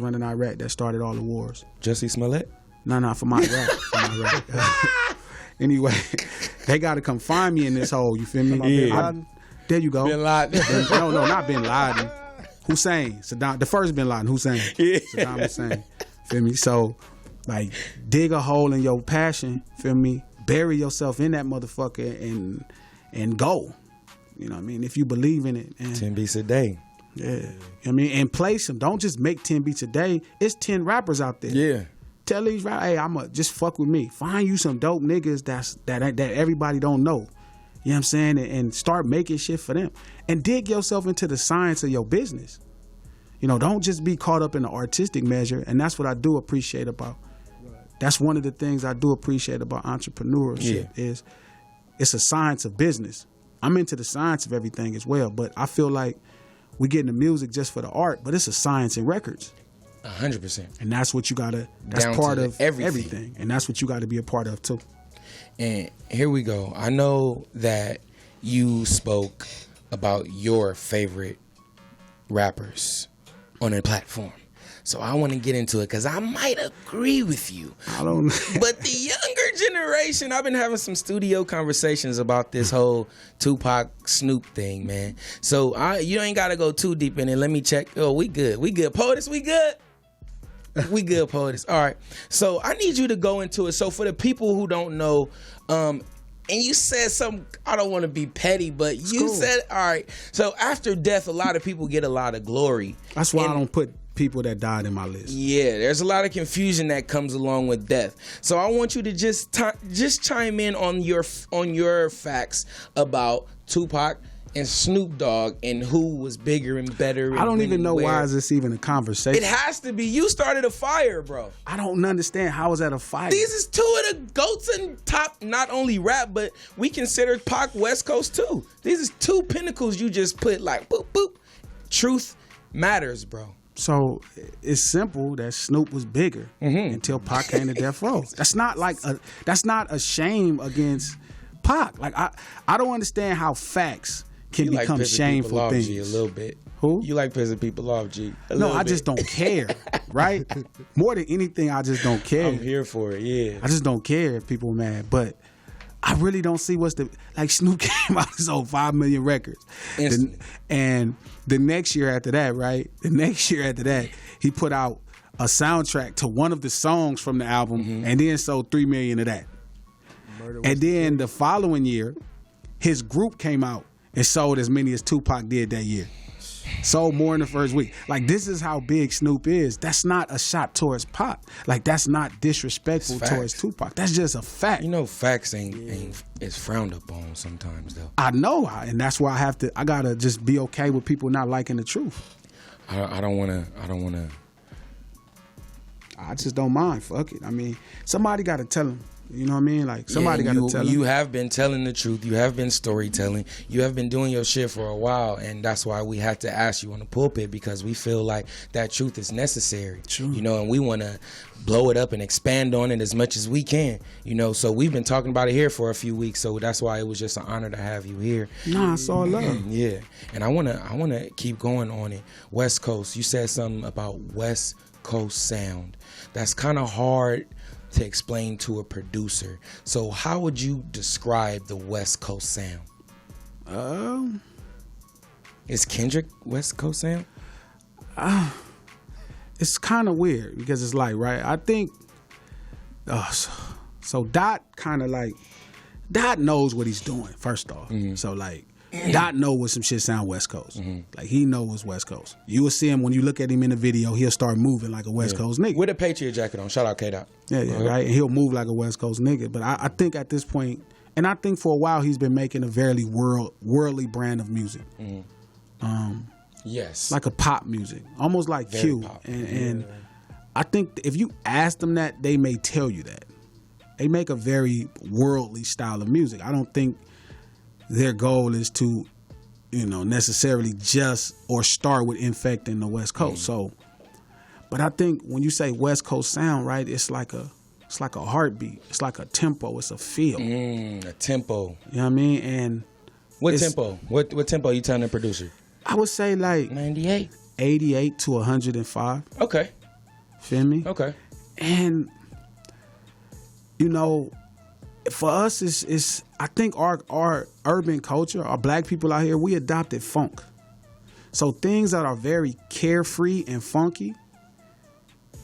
running Iraq that started all the wars? Jussie Smollett? No, from Iraq. Anyway, they got to come find me in this hole. You feel me? There you go. Bin Laden. No, not Bin Laden. Hussein, Saddam, the first Bin Laden, Hussein. Yeah. Saddam Hussein. Feel me? So Like, dig a hole in your passion, feel me? Bury yourself in that motherfucker and go. You know what I mean? If you believe in it. And 10 beats a day. yeah. I mean, and place them. Don't just make 10 beats a day. It's 10 rappers out there. Yeah. Tell these rappers, hey, just fuck with me. Find you some dope niggas that everybody don't know. You know what I'm saying? And start making shit for them. And dig yourself into the science of your business. You know, don't just be caught up in the artistic measure. And that's what I do appreciate about. That's one of the things I do appreciate about entrepreneurship is it's a science of business. I'm into the science of everything as well, but I feel like we get into music just for the art, but it's a science in records. 100%. And that's what you gotta, that's Down part to of everything. And that's what you gotta be a part of too. And here we go. I know that you spoke about your favorite rappers on a platform. So I want to get into it because I might agree with you. I don't know. But the younger generation, I've been having some studio conversations about this whole Tupac Snoop thing, man. So you ain't got to go too deep in it. Let me check. Oh, we good. We good. POTUS, we good? We good, POTUS. All right. So I need you to go into it. So for the people who don't know, and you said something, I don't want to be petty, but you said, all right, so after death, a lot of people get a lot of glory. That's why I don't put people that died in my list. Yeah, there's a lot of confusion that comes along with death. So I want you to just chime in on your facts about Tupac and Snoop Dogg and who was bigger and better. And I don't even know where. why is this even a conversation. It has to be. You started a fire, bro. I don't understand how is that a fire. These is two of the goats in top, not only rap, but we consider Pac West Coast too. These is two pinnacles you just put like boop boop. Truth matters, bro. So it's simple that Snoop was bigger until Pac came to Death Row. That's not a shame against Pac. Like I don't understand how facts can become pissing shameful people things. Off, G, a little bit. Who? You like pissing people off, G. No, I just don't care, right? More than anything, I just don't care. I'm here for it, yeah. I just don't care if people are mad, but I really don't see Snoop came out and sold 5 million records. And the next year after that, right? The next year after that, he put out a soundtrack to one of the songs from the album and then sold 3 million of that. And then the following year, his group came out and sold as many as Tupac did that year. Sold more in the first week. Like, this is how big Snoop is. That's not a shot towards Pac. Like, that's not disrespectful towards Tupac. That's just a fact. You know, facts ain't it's frowned upon sometimes, though. I know, and that's why I gotta just be okay with people not liking the truth. I don't wanna. I just don't mind. Fuck it. I mean, somebody gotta tell them. You know what I mean? Like, somebody got to tell them. You have been telling the truth. You have been storytelling. You have been doing your shit for a while, and that's why we had to ask you on the pulpit, because we feel like that truth is necessary. True. You know, and we want to blow it up and expand on it as much as we can. You know, so we've been talking about it here for a few weeks, so that's why it was just an honor to have you here. Nah, it's all love. Yeah, and I wanna keep going on it. West Coast. You said something about West Coast sound. That's kind of hard to explain to a producer. So how would you describe the West Coast sound? Is Kendrick West Coast sound? It's kind of weird because it's like, right, I think so Dot kind of like, Dot knows what he's doing, first off. So like, Dot know what some shit sound West Coast. Like, he knows West Coast. You will see him when you look at him in the video, he'll start moving like a West Coast nigga. With a Patriot jacket on. Shout out K-Dot. Yeah, right? And he'll move like a West Coast nigga. But I think at this point, and I think for a while he's been making a very worldly brand of music. Yes. Like a pop music. Almost like Very Q. pop. And I think if you ask them that, they may tell you that. They make a very worldly style of music. I don't think their goal is to, you know, necessarily just or start with infecting the West Coast. So, but I think when you say West Coast sound, right, it's like a heartbeat. It's like a tempo. It's a feel. A tempo. You know what I mean? And What tempo? What tempo you telling the producer? I would say like 98. 88 to 105. Okay. Feel me? Okay. And you know, for us, it's I think our urban culture, our black people out here, we adopted funk. So things that are very carefree and funky,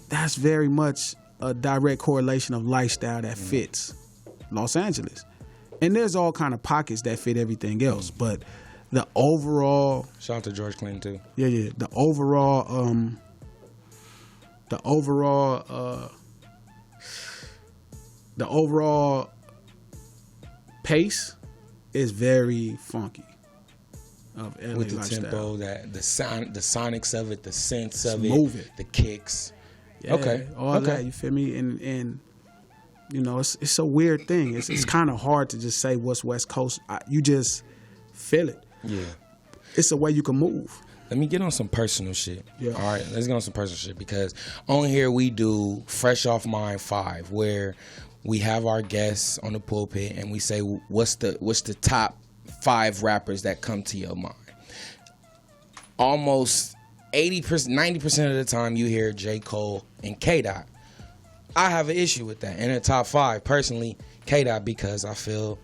that's very much a direct correlation of lifestyle that fits Los Angeles. And there's all kind of pockets that fit everything else, but the overall. Shout out to George Clinton too. Yeah. The overall pace is very funky. Of LA With the lifestyle. tempo, the sonics of it, the synths of it, Move it. the kicks. Yeah, Okay. all that, you feel me? And you know, it's a weird thing. It's kind of hard to just say what's West Coast. You just feel it. Yeah. It's a way you can move. Let me get on some personal shit. Yeah. All right, let's get on some personal shit because on here we do Fresh Off Mind 5, where we have our guests on the pulpit and we say what's the top 5 rappers that come to your mind. Almost 80%, 90% of the time you hear J. Cole and K-Dot. I have an issue with that. In the top 5, personally, K-Dot, because I feel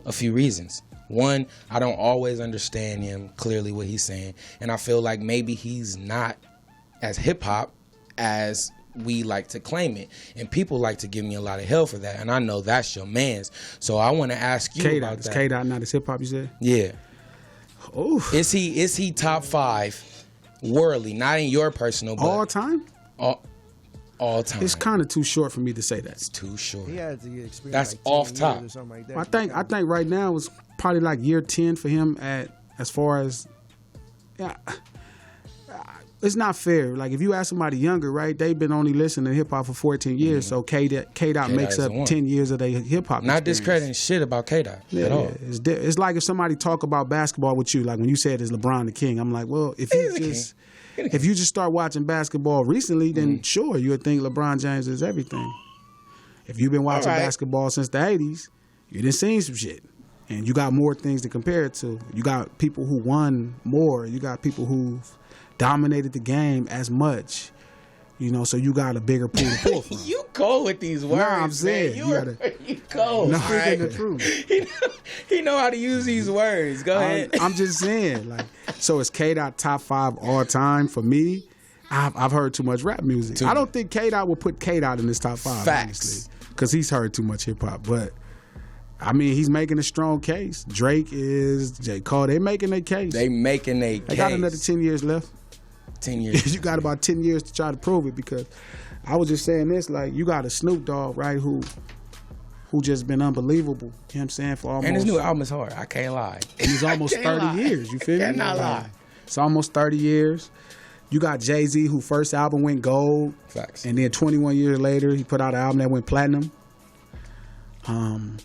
a few reasons. One, I don't always understand him clearly what he's saying, and I feel like maybe he's not as hip-hop as we like to claim it, and people like to give me a lot of hell for that, and I know that's your man's. So I want to ask you K-Dot, about is that. K-Dot not as hip hop, you said? Yeah. Oof. Is he top 5 worldly, not in your personal, but All time? all time? It's kind of too short for me to say that. It's too short. He had to get experience. That's like 10 off years top. Or something like that. I think right now it's probably like year 10 for him as far as it's not fair. Like if you ask somebody younger, right, they've been only listening to hip hop for 14 years, so K-Dot makes is up the one. 10 years of their hip hop. Not discrediting shit about K-Dot at all. It's like if somebody talk about basketball with you, like when you said is LeBron the king, I'm like, well, if you just start watching basketball recently, then sure, you would think LeBron James is everything. If you've been watching basketball since the 80s, you done seen some shit. And you got more things to compare it to. You got people who won more. You got people who've dominated the game as much. You know, so you got a bigger pool to pull from. You cold with these words, I'm saying, man. You cold. No, all speaking right? the truth. He know how to use these words. Go ahead. I'm just saying, like, so is K-Dot top 5 all time for me? I've heard too much rap music. I don't think K-Dot would put K-Dot in his top 5, Facts. because he's heard too much hip hop. But I mean, he's making a strong case. Drake is, J. Cole. They making their case. They making a case. They got another 10 years left. 10 years. You got about 10 years to try to prove it, because I was just saying this, like, you got a Snoop Dogg, right, who just been unbelievable. You know what I'm saying? For almost, And his new album is hard. I can't lie. He's almost 30 years. You feel me? Cannot lie. It's almost 30 years. You got Jay-Z, who first album went gold. Facts. And then 21 years later, he put out an album that went platinum. I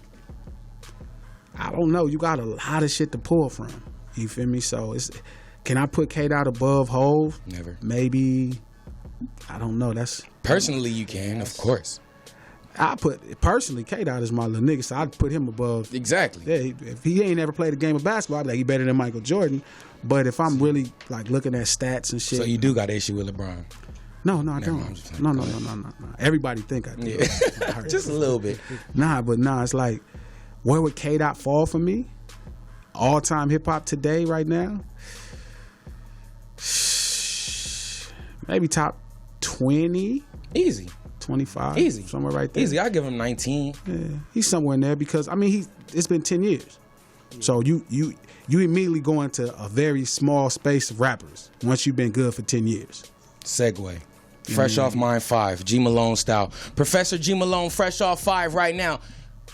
don't know. You got a lot of shit to pull from. You feel me? So can I put K-Dot above Hove? Never. Maybe. I don't know. Personally, you can, of course. Personally, K-Dot is my little nigga, so I'd put him above. Exactly. Yeah, if he ain't ever played a game of basketball, I'd be like, he better than Michael Jordan. But if I'm really like looking at stats and shit. So you do got an issue with LeBron? No, I Never mind, I'm don't. just No. Everybody think I do. Yeah. Just a little bit. It's like, where would K-Dot fall for me? All-time hip-hop today, right now? Maybe top 20, Easy. 25. Easy. Somewhere right there. Easy. I give him 19. Yeah, he's somewhere in there because, I mean, it's been 10 years. So you immediately go into a very small space of rappers once you've been good for 10 years. Segue. Fresh Off Mind 5, G Malone style. Professor G Malone, Fresh Off 5 right now.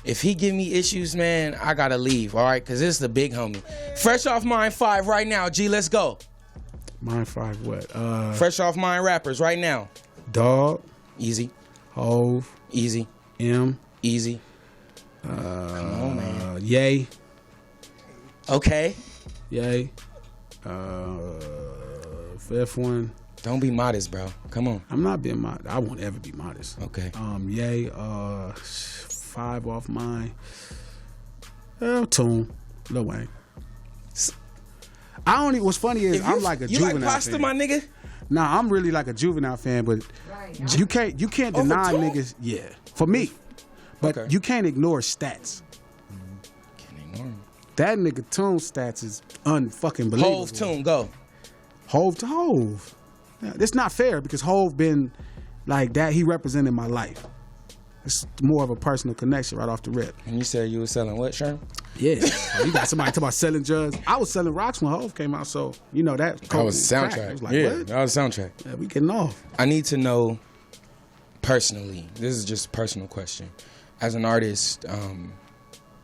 If he give me issues, man, I gotta leave, all right? Because this is the big homie. Fresh Off Mind 5 right now, G, let's go. Mind 5 what? Fresh Off Mind rappers right now. Dog, Easy. Hove, Easy. M, Easy. Come on, man. Ye, Okay. Ye, fifth one. Don't be modest, bro. Come on. I'm not being modest. I won't ever be modest. Okay. Ye, 5 off mine. Tune, Lil Wayne. I don't even, what's funny is I'm like a you Juvenile like pasta, fan. my nigga? Nah, I'm really like a Juvenile fan, but you can't deny Tune? niggas. Yeah, for me, but Okay. you can't ignore stats. Can't ignore him. That nigga Tune stats is unfucking believable. Hove tune, go. Hove to Hove. Yeah, it's not fair because Hove been like that. He represented my life. It's more of a personal connection right off the rip. And you said you were selling what, Sherm? Yeah, you got somebody talking about selling drugs. I was selling rocks when Hove came out, so you know that. That was soundtrack. I was like, yeah, what? that was soundtrack. Yeah, we getting off. I need to know personally. This is just a personal question. As an artist,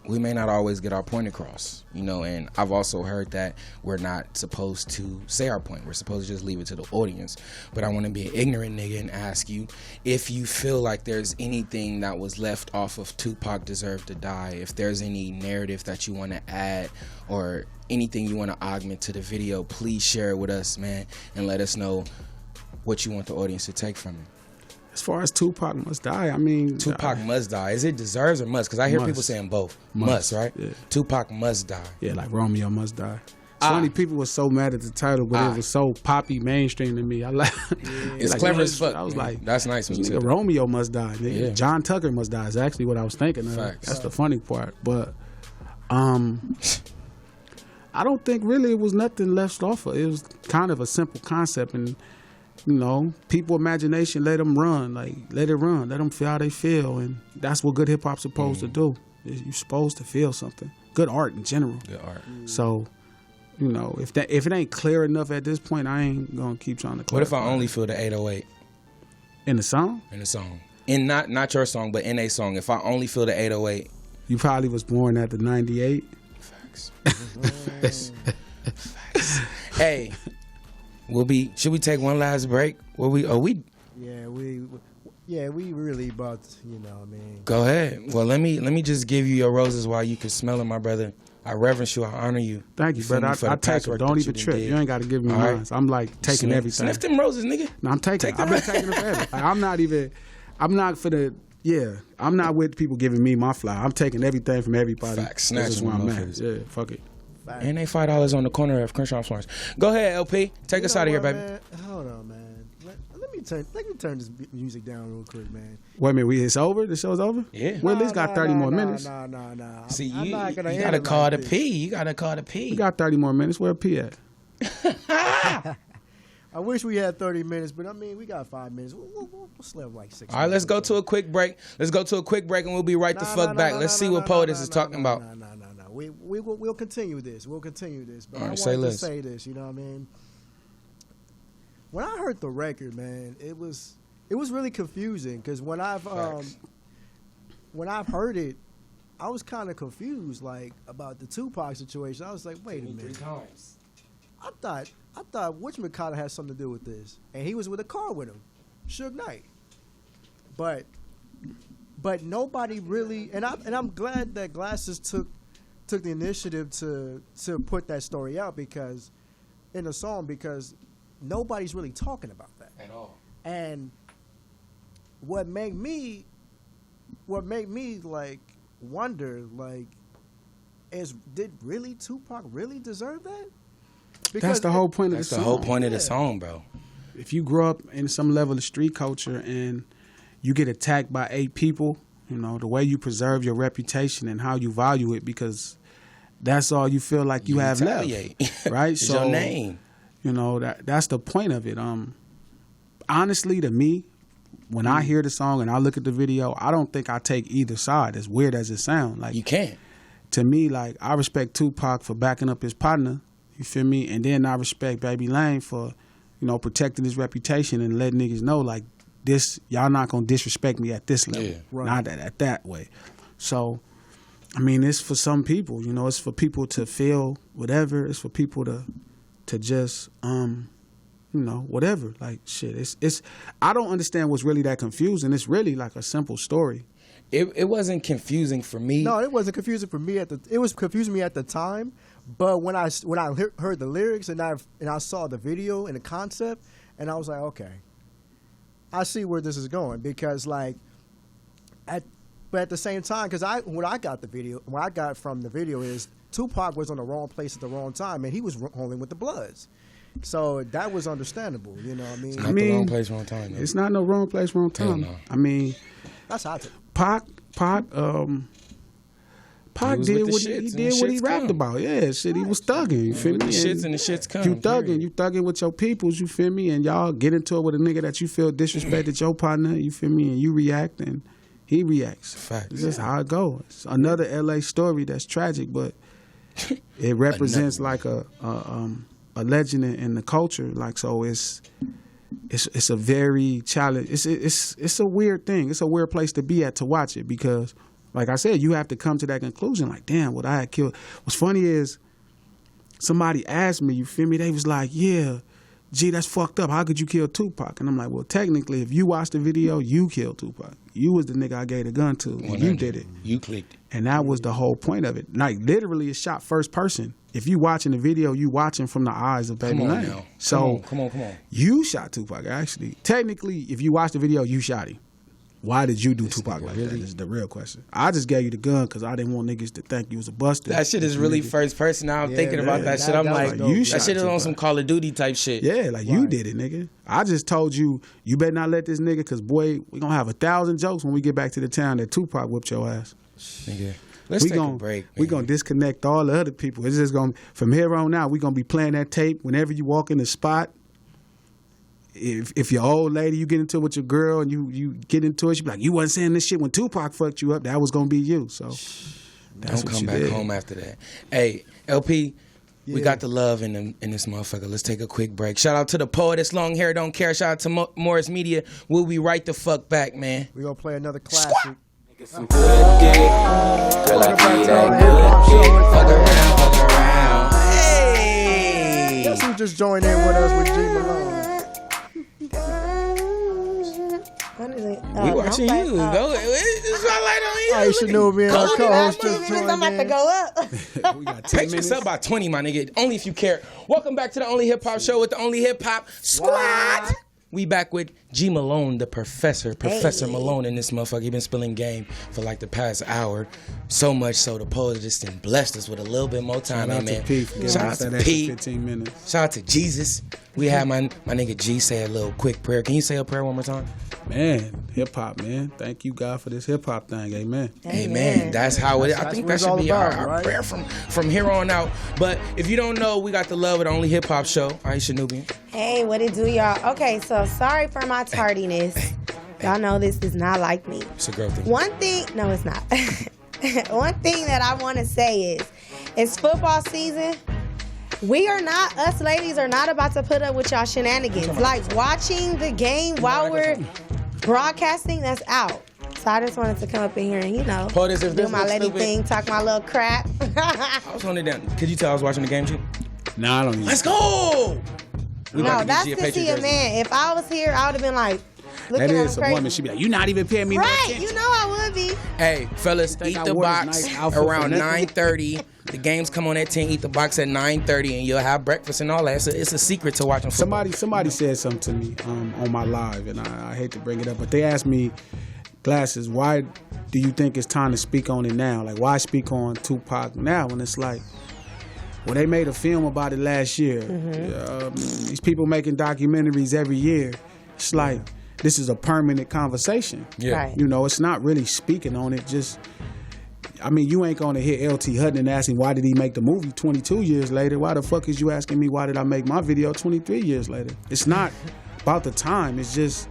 we may not always get our point across, you know, and I've also heard that we're not supposed to say our point. We're supposed to just leave it to the audience. But I want to be an ignorant nigga and ask you if you feel like there's anything that was left off of Tupac Deserved to Die, if there's any narrative that you want to add or anything you want to augment to the video, please share it with us, man, and let us know what you want the audience to take from it. As far as Tupac Must Die, I mean... Tupac Must Die. Is it deserves or must? Because I hear Must. people saying both. Must, right? Yeah. Tupac Must Die. Yeah, like Romeo Must Die. So many people were so mad at the title, but it was so poppy mainstream to me. I like It's like, clever as fuck. I was like, that's nice when you said that. Romeo Must Die. Nigga. Yeah. John Tucker Must Die is actually what I was thinking of. Facts. That's the funny part. But I don't think really it was nothing left off of it. It was kind of a simple concept, and you know, people imagination, let them run. Like, let it run. Let them feel how they feel. And that's what good hip-hop's supposed to do. You're supposed to feel something. Good art in general. Good art. So, you know, if it ain't clear enough at this point, I ain't going to keep trying to What if I clarify. only feel the 808 In the song? in the song? In not your song, but in a song. If I only feel the 808. You probably was born after 98. Facts. Facts. Hey, should we take one last break? Yeah, we really about to, you know what I mean. Go ahead. Well, let me just give you your roses while you can smell them, my brother. I reverence you. I honor you. Thank you, feel brother. me, for I the take past it. work Don't that even you trip. did. You ain't got to give me All right. mine. I'm like taking everything. Sniff them roses, nigga. No, I'm taking. I've been taking it forever. I'm not for the. Yeah, I'm not with people giving me my flower. I'm taking everything from everybody. Facts. This is Snatching where I'm them at. motherfuckers. Yeah, fuck it. And they $5 on the corner of Crenshaw Farms. Go ahead, LP. Take us out of here, baby. Man? Hold on, man. Let me turn this music down real quick, man. Wait a minute, it's over? The show's over? Yeah. We at least got 30 more minutes. Nah. See, I'm you not gonna gotta end it call like the this. P. You gotta call the P. We got 30 more minutes. Where P at? I wish we had 30 minutes, but I mean, we got 5 minutes. We'll slip like 6 All right, let's go to a quick break. Let's go to a quick break, and we'll be right the fuck back. Let's see what Poetis is talking about. No. We'll continue this. We'll continue this. But All right, I say wanted to less. say this, you know what I mean? When I heard the record, man, it was really confusing because when I've heard it, I was kind of confused, like about the Tupac situation. I was like, wait a minute. I thought whatchamacallit had something to do with this, and he was with a car with him, Suge Knight. But nobody really, and I'm glad that Glasses took the initiative to put that story out because in the song because nobody's really talking about that At all. and what made me like wonder like did really Tupac really deserve that? That's the whole point of the That's the song. whole point of the Yeah. song, bro. If you grow up in some level of street culture and you get attacked by 8 people, you know, the way you preserve your reputation and how you value it because that's all you feel like you have retaliate. left. Right? It's your name. You know, that's the point of it. Honestly, to me, when I hear the song and I look at the video, I don't think I take either side, as weird as it sounds. Like You can't. to me, like I respect Tupac for backing up his partner, you feel me? And then I respect Baby Lane for, you know, protecting his reputation and letting niggas know like this, y'all not gonna disrespect me at this level. Yeah. Right. Not at that way. So I mean, it's for some people, you know, it's for people to feel whatever, it's for people to just you know, whatever. Like shit. It's I don't understand what's really that confusing. It's really like a simple story. It wasn't confusing for me. No, it wasn't confusing for me it was confusing me at the time, but when I heard the lyrics and I saw the video and the concept, and I was like, okay, I see where this is going because like, but at the same time, because what I got from the video is Tupac was on the wrong place at the wrong time, and he was rolling with the Bloods, so that was understandable. You know what I mean? It's not the wrong place, wrong time. though. It's not no wrong place, wrong time. no. I mean, That's how I took it. Pac Pac did what he rapped about. Yeah, shit, he was thugging. You feel me? The shits and the shits come. You thugging with your peoples. You feel me? And y'all get into it with a nigga that you feel disrespected your partner. You feel me? And you react and he reacts. Facts. It's just how it goes. It's another LA story that's tragic, but it represents like a legend in the culture. Like, so it's a very challenge. It's a weird thing. It's a weird place to be at to watch it because, like I said, you have to come to that conclusion. Like, damn, what I had killed. What's funny is somebody asked me. You feel me? They was like, yeah, gee, that's fucked up. How could you kill Tupac? And I'm like, well, technically, if you watched the video, you killed Tupac. You was the nigga I gave the gun to. And you did it. You clicked it. And that was the whole point of it. Like, literally, it's shot first person. If you watching the video, you watching from the eyes of Baby Lane. Now. So come on. You shot Tupac, actually. Technically, if you watch the video, you shot him. Why did you do Tupac like that? Is the real question. I just gave you the gun because I didn't want niggas to think you was a buster. That shit is really first person. Now I'm thinking about that shit. I'm like, you that shit is on some Call of Duty type shit. Yeah, like you did it, nigga. I just told you, you better not let this nigga, because boy, we gonna have 1,000 jokes when we get back to the town that Tupac whipped your ass. Nigga. Let's take a break. We're going to disconnect all the other people. It's just going to, from here on out, we're going to be playing that tape whenever you walk in the spot. If your old lady, you get into it with your girl and you get into it, she be like, you wasn't saying this shit when Tupac fucked you up. That was going to be you. So that's don't come back home after that. Hey, LP, we got the love in this motherfucker. Let's take a quick break. Shout out to the poet that's long hair, don't care. Shout out to Morris Media. We'll be right the fuck back, man. We're going to play another classic. Some good dick. Girl, I need that good dick. Fuck around. Hey! Guess who just joined in with us with G Malone? We watching you. Go. It's spotlight on you. Oh, you should know me and our co-host just joined I'm about to in. go up. we got 10 Pace minutes. yourself by 20, my nigga. Only if you care. Welcome back to the Only Hip Hop Show with the Only Hip Hop Squad. We back with G Malone, the Professor Malone in this motherfucker. He been spilling game for like the past hour. So much so the poet just done blessed us with a little bit more time. Shout out to P for giving Shout out us to that extra P. 15 minutes. Shout out to Jesus. We had my nigga G say a little quick prayer. Can you say a prayer one more time? Man, hip hop, man. Thank you, God, for this hip hop thing. Amen. Amen. That's how it is. I think that what it's should all be about, our right? prayer from here on out. But if you don't know, we got the love of the Only Hip Hop Show. Aisha Nubian. Hey, what it do, y'all? Okay, so sorry for my tardiness. Y'all know this is not like me. It's a girl thing. One thing, no, it's not. One thing that I want to say is, it's football season. Us ladies are not about to put up with y'all shenanigans. Like watching the game while we're broadcasting, that's out. So I just wanted to come up in here and, do my lady thing, talk my little crap. I was holding it down. Could you tell I was watching the game, G? Nah, I don't even. Let's go! No, that's to see a man. If I was here, I would have been like, looking That at him is a crazy. woman. She be like, you not even paying me no Right, attention. you know I would be. Hey, fellas, Think eat I the wore this box nice outfit for around nothing? 9:30. The games come on at 10. Eat the box at 9:30, and you'll have breakfast and all that. It's a secret to watching football. Somebody said something to me on my live, and I hate to bring it up, but they asked me, Glasses, why do you think it's time to speak on it now? Like, why speak on Tupac now? And it's like, well, they made a film about it last year. These people making documentaries every year. It's like, this is a permanent conversation. Yeah. Right. It's not really speaking on it. Just, you ain't gonna hit LT Hutton and ask him why did he make the movie 22 years later. Why the fuck is you asking me why did I make my video 23 years later? It's not about the time. It's just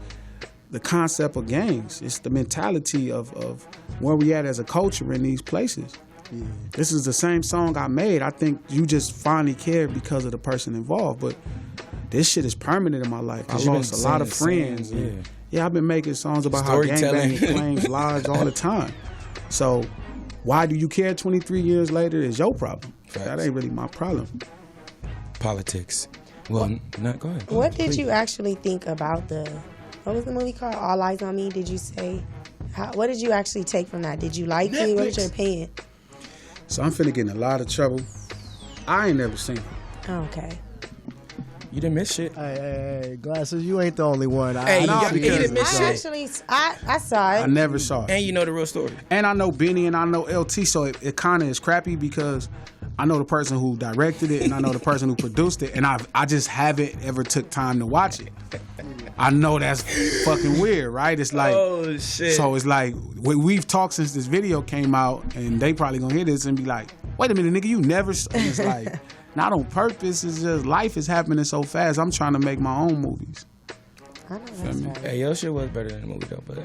the concept of gangs. It's the mentality of where we at as a culture in these places. Yeah. This is the same song I made. I think you just finally cared because of the person involved, but this shit is permanent in my life. I lost a lot of friends. I've been making songs about how gangbanging claims lives all the time. So why do you care 23 years later is your problem. Facts. That ain't really my problem. Politics. Well, go ahead. What did you actually think about what was the movie called? All Eyes on Me, did you say? What did you actually take from that? Did you like it? What was your opinion? So I'm finna get in a lot of trouble. I ain't never seen it. Oh, okay. You didn't miss shit. Hey, Glasses, you ain't the only one. Hey, you didn't miss shit. I saw it. I never saw it. And you know the real story. And I know Benny and I know LT, so it kind of is crappy because I know the person who directed it, and I know the person who produced it, and I just haven't ever took time to watch it. I know that's fucking weird, right? It's like, oh shit. So it's like we've talked since this video came out, and they probably gonna hear this and be like, "Wait a minute, nigga, you never." And it's like, not on purpose. It's just life is happening so fast. I'm trying to make my own movies. I know that's right. Hey, your shit was better than the movie though, but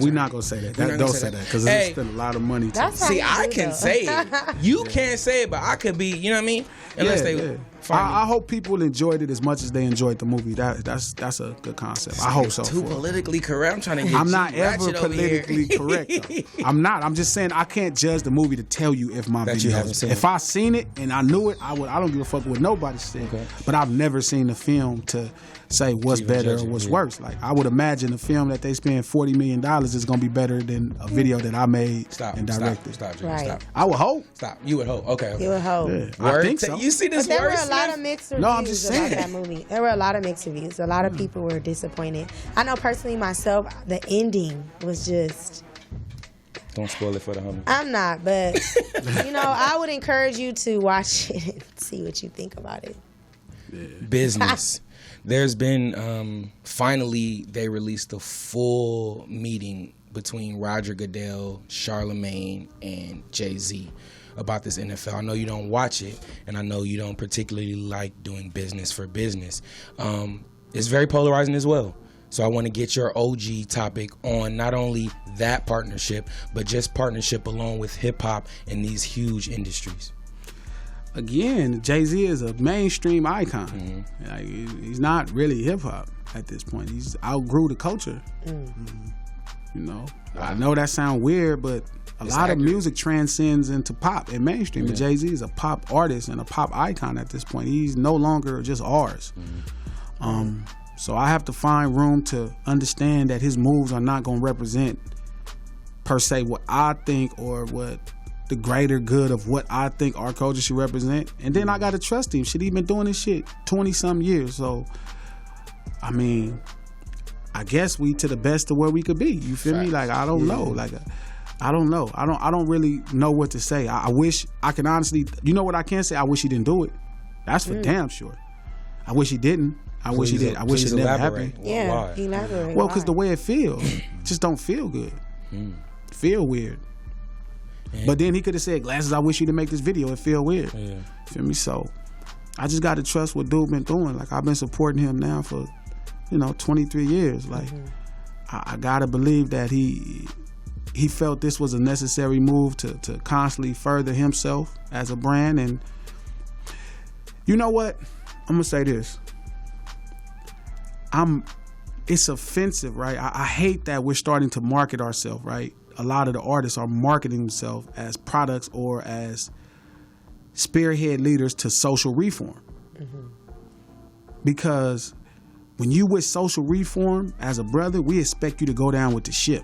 we're not gonna say that. Don't say that because it's still a lot of money. See, I can say it. You can't say it, but I could be. You know what I mean? Unless they. I hope people enjoyed it as much as they enjoyed the movie. That's a good concept. I hope so. Too politically correct. I'm trying to get. I'm not ever politically correct. Though. I'm not. I'm just saying I can't judge the movie to tell you if my video. If I seen it and I knew it, I would. I don't give a fuck what nobody said. Okay. But I've never seen the film to say what's better or what's worse. Like I would imagine a film that they spend $40 million is gonna be better than a video that I made and directed. Stop. I would hope. Stop. You would hope. Okay. You would hope. Yeah, I think so. You see this but there word? were a lot of mixed reviews I'm just saying. about that movie. There were a lot of mixed reviews. A lot of people were disappointed. I know personally myself, the ending was just. Don't spoil it for the homie. I'm not, but I would encourage you to watch it and see what you think about it. Business. There's been finally they released the full meeting between Roger Goodell, Charlemagne, and Jay-Z about this NFL. I know you don't watch it, and I know you don't particularly like doing business for business. It's very polarizing as well. So I want to get your OG topic on not only that partnership, but just partnership along with hip-hop and these huge industries. Again, Jay-Z is a mainstream icon. Mm-hmm. Like, he's not really hip-hop at this point. He's outgrew the culture. I know that sounds weird, but it's lot accurate. Of music transcends into pop and mainstream. Yeah. But Jay-Z is a pop artist and a pop icon at this point. He's no longer just ours. Mm-hmm. So I have to find room to understand that his moves are not going to represent per se what I think or what the greater good of what I think our culture should represent. And then I got to trust him. Shit, he been doing this shit 20-some years. So, I mean, I guess we to the best of where we could be. You feel me? Like, I don't know. Like, I don't know. I don't really know what to say. I wish I can honestly, you know what I can say? I wish he didn't do it. That's for damn sure. I wish he didn't. I wish he did. I wish it never happened. Yeah, why? Elaborate. Well, because the way it feels, just don't feel good. Feel weird. Yeah. But then he could have said, "Glasses, I wish you to make this video. It feel weird." Yeah. Feel me? So I just got to trust what dude been doing. Like I've been supporting him now for 23 years. Like I gotta believe that he felt this was a necessary move to constantly further himself as a brand. And you know what? I'm gonna say this. It's offensive, right? I hate that we're starting to market ourselves, right? A lot of the artists are marketing themselves as products or as spearhead leaders to social reform. Because when you with social reform as a brother, we expect you to go down with the ship.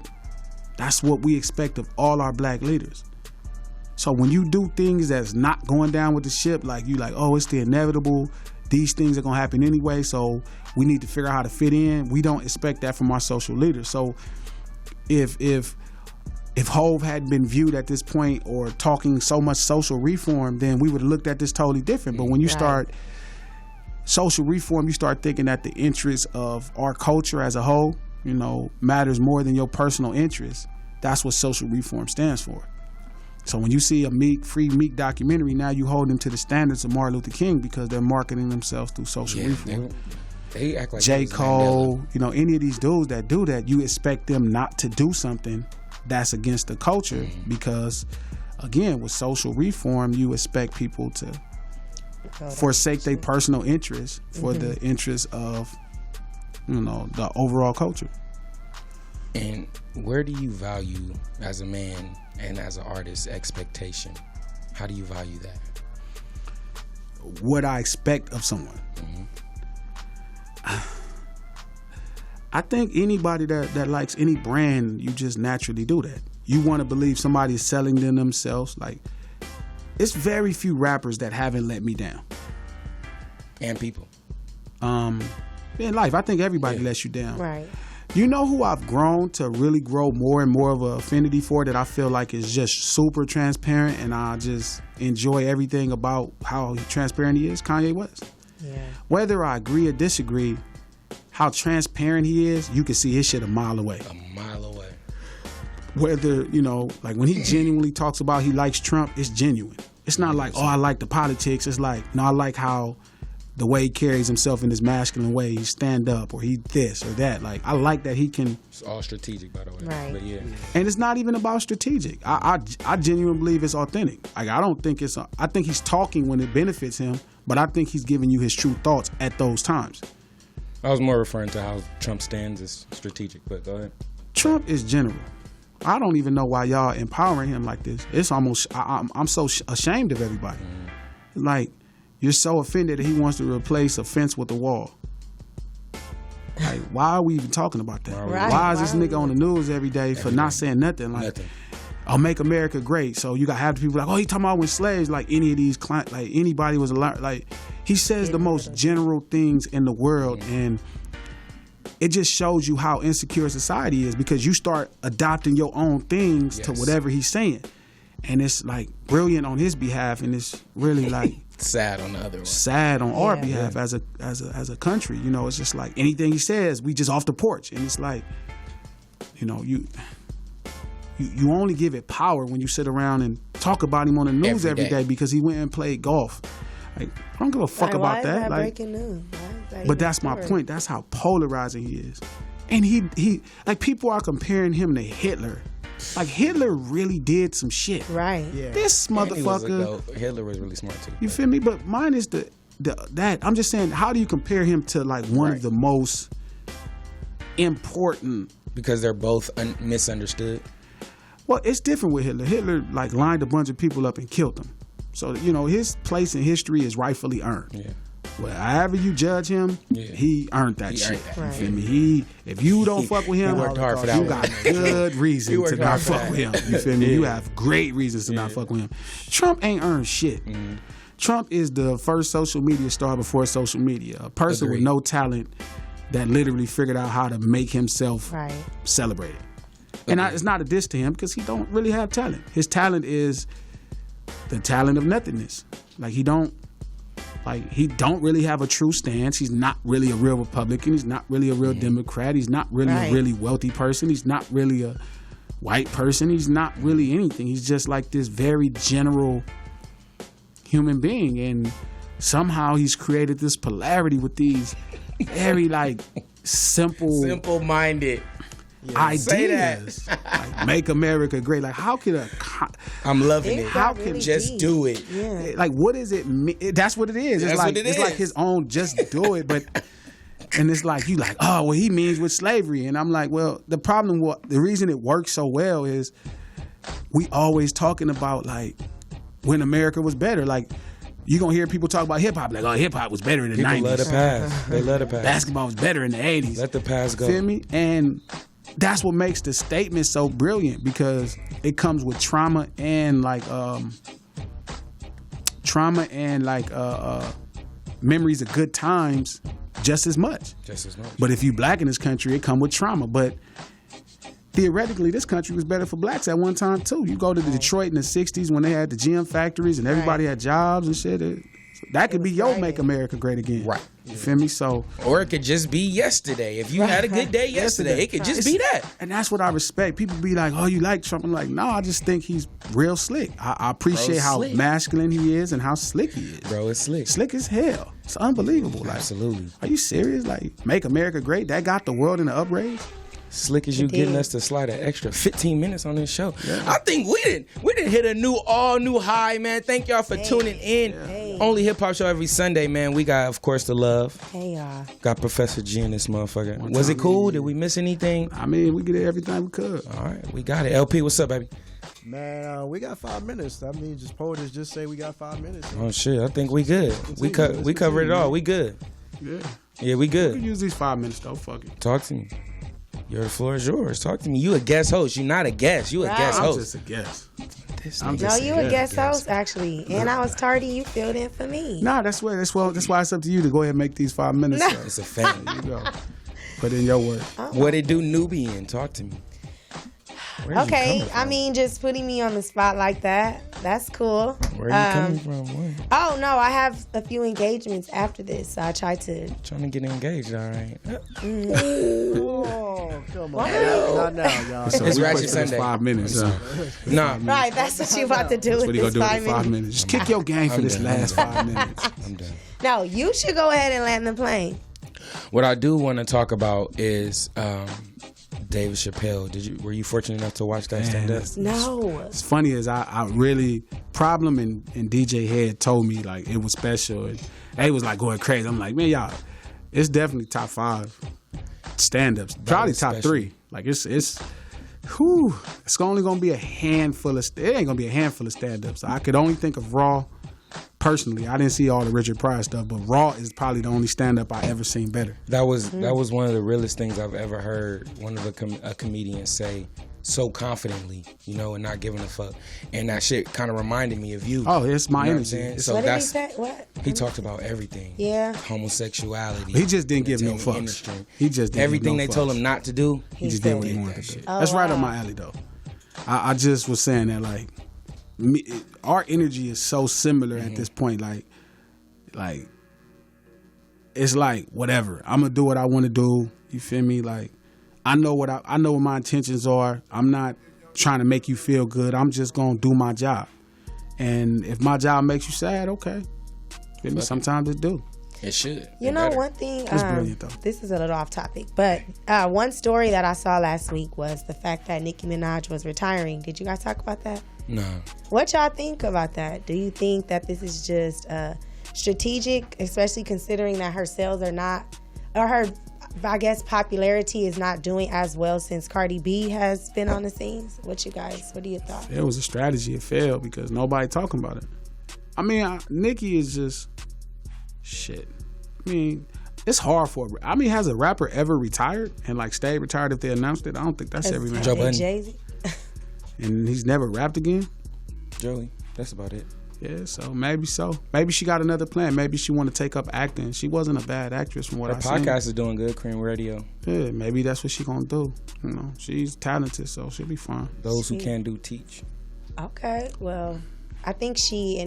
That's what we expect of all our black leaders. So when you do things that's not going down with the ship, like you like, oh, it's the inevitable, these things are gonna happen anyway, so we need to figure out how to fit in. We don't expect that from our social leaders. So if Hov hadn't been viewed at this point or talking so much social reform, then we would have looked at this totally different. But when you start social reform, you start thinking that the interests of our culture as a whole, matters more than your personal interests. That's what social reform stands for. So when you see a free Meek documentary, now you hold them to the standards of Martin Luther King because they're marketing themselves through social reform. They act like J. Cole, any of these dudes that do that, you expect them not to do something that's against the culture because, again, with social reform, you expect people to forsake their personal interests for the interests of, the overall culture. And where do you value, as a man and as an artist, expectation? How do you value that? What I expect of someone. I think anybody that likes any brand, you just naturally do that. You want to believe somebody is selling them themselves. Like, it's very few rappers that haven't let me down. And people. In life, I think everybody lets you down. Right. You know who I've grown to really grow more and more of an affinity for, that I feel like is just super transparent, and I just enjoy everything about how transparent he is? Kanye West. Yeah. Whether I agree or disagree, how transparent he is, you can see his shit a mile away. A mile away. Whether, you know, like when he genuinely talks about he likes Trump, it's genuine. It's not like, oh, I like the politics. It's like, no, I like how the way he carries himself in his masculine way, he stand up or he this or that. Like, I like that he can. It's all strategic, by the way. Right. But yeah. And it's not even about strategic. I genuinely believe it's authentic. Like, I don't think it's. I think he's talking when it benefits him, but I think he's giving you his true thoughts at those times. I was more referring to how Trump stands as strategic, but go ahead. Trump is general. I don't even know why y'all empowering him like this. It's almost. I'm so ashamed of everybody. Like, you're so offended that he wants to replace a fence with a wall. Like, why are we even talking about that? Right. Why is this nigga on the news every day for not saying nothing? Like, I'll make America great. So you got to have the people like, oh, he talking about when slaves, like any of these clients, like anybody was allowed. Like, he says the most general things in the world, and it just shows you how insecure society is, because you start adopting your own things to whatever he's saying. And it's like brilliant on his behalf, and it's really like sad on the other one. Sad on our behalf as a country. You know, it's just like anything he says, we just off the porch, and it's like, you know, you only give it power when you sit around and talk about him on the news every day because he went and played golf. Like, I don't give a fuck about that. Like, breaking news? but that's my point. That's how polarizing he is, and he like, people are comparing him to Hitler. Like, Hitler really did some shit. Right. Yeah. This motherfucker. Hitler was really smart too. You feel me? But mine is that I'm just saying, how do you compare him to like one of the most important? Because they're both misunderstood. Well, it's different with Hitler. Hitler like lined a bunch of people up and killed them. So, you know, his place in history is rightfully earned. Yeah. Well, however you judge him, he earned that shit. You feel me? If you don't fuck with him, worked hard for that you got good reason to not fuck with him. You feel me? You have great reasons to not fuck with him. Trump ain't earned shit. Mm-hmm. Trump is the first social media star before social media. A person with no talent that literally figured out how to make himself celebrated. And it's not a diss to him, because he don't really have talent. His talent is the talent of nothingness. Like, he don't really have a true stance. He's not really a real Republican. He's not really a real Democrat. He's not really a really wealthy person. He's not really a white person. He's not really anything. He's just like this very general human being. And somehow he's created this polarity with these very like simple-minded ideas. Like, make America great. Like, how could I'm loving it. How can just do it? Yeah. Like, what does it mean? That's what it is. That's what it is. It's like his own just do it, but and it's like, you like, oh, well, he means with slavery. And I'm like, well, the reason it works so well is we always talking about like when America was better. Like, you gonna hear people talk about hip hop, like, oh, hip hop was better in the 90s. People let it pass. They let it pass. Basketball was better in the 80s. Let the past go. Feel me? And that's what makes the statement so brilliant, because it comes with trauma and memories of good times just as much. But if you black in this country, it come with trauma. But theoretically, this country was better for blacks at one time too. You go to Detroit in the 60s when they had the GM factories and everybody had jobs and shit. That could be your Make America Great Again. Right. You feel me? So, or it could just be yesterday. If you had a good day yesterday, it could just be that. And that's what I respect. People be like, oh, you like Trump? I'm like, no, I just think he's real slick. I appreciate how masculine he is and how slick he is. Bro, it's slick. Slick as hell. It's unbelievable. Like, absolutely. Are you serious? Like, Make America Great? That got the world in the upraise? Slick as you getting us to slide an extra 15 minutes on this show. Yeah. I think we didn't hit a all new high, man. Thank y'all for tuning in. Hey. Only hip hop show every Sunday, man. We got, of course, the love. Hey, y'all. Got Professor G in this motherfucker. Was it cool? Did we miss anything? I mean, we did everything we could. All right, we got it. LP, what's up, baby? Man, we got 5 minutes. I mean, just POTUS just say we got 5 minutes. Oh shit, I think we good. We covered it all. We good. Yeah, we good. We can use these 5 minutes though. Fuck it. Talk to me. The floor is yours. Talk to me. You a guest host. You not a guest. You a guest host. I'm just a guest. No, you a guest host, actually. And I was tardy. You filled in for me. Nah, that's why it's up to you to go ahead and make these 5 minutes. It's a fan. You go. Put in your word. What it do, Nubian? Talk to me. Where's you Okay, coming from? I mean, just putting me on the spot like that, that's cool. Where are you coming from? What? Oh, no, I have a few engagements after this, so I try to... Trying to get engaged, all right. Oh, come on. Not now, y'all. So It's we Ratchet pushed it to Sunday. 5 minutes. Nah, Right, that's what you about to do That's with what he gonna this do with 5 the 5 minutes. minutes. Just kick your game for I'm this done. last 5 minutes. I'm done. No, you should go ahead and land the plane. What I do want to talk about is David Chappelle. Were you fortunate enough to watch that stand up? No. It's funny as I really Problem and DJ Head told me like it was special and they was like going crazy. I'm like, man, y'all, it's definitely top 5 stand-ups. Probably top special. 3. Like it's only gonna be a handful of it ain't gonna be a handful of stand-ups. I could only think of Raw. Personally, I didn't see all the Richard Pryor stuff, but Raw is probably the only stand-up I ever seen better. That was one of the realest things I've ever heard one of a comedian say so confidently, and not giving a fuck. And that shit kind of reminded me of you. Oh, it's my You know what I'm energy. saying? It's- So What did he that's say? What? he talked about everything. Yeah. Homosexuality. He just didn't give no entertainment fucks. industry. He just didn't everything give no they told fucks. him not to do. He just said did what he it. wanted That to do. shit. Oh, That's right wow. up my alley, though. I just was saying that, like, our energy is so similar at this point. Like, it's like whatever. I'm gonna do what I want to do. You feel me? Like, I know what my intentions are. I'm not trying to make you feel good. I'm just gonna do my job. And if my job makes you sad, okay. Feel me? Sometimes it do. It should. You know, one thing, It's brilliant, though. this is a little off topic, but one story that I saw last week was the fact that Nicki Minaj was retiring. Did you guys talk about that? No. What y'all think about that? Do you think that this is just strategic, especially considering that her sales are not, or her, I guess, popularity is not doing as well since Cardi B has been on the scenes? What do you thought? It was a strategy. It failed because nobody talking about it. I mean, Nicki is just shit. I mean, it's hard for. Has a rapper ever retired and like stayed retired if they announced it? I don't think that's every man. Joe Budden. Jay-Z? And he's never rapped again. Joey. That's about it. Yeah, so. Maybe she got another plan. Maybe she want to take up acting. She wasn't a bad actress from what Her I seen. podcast is doing good. Cream Radio. Yeah, maybe that's what she gonna do. She's talented, so she'll be fine. Those who can do teach. Okay, well, I think she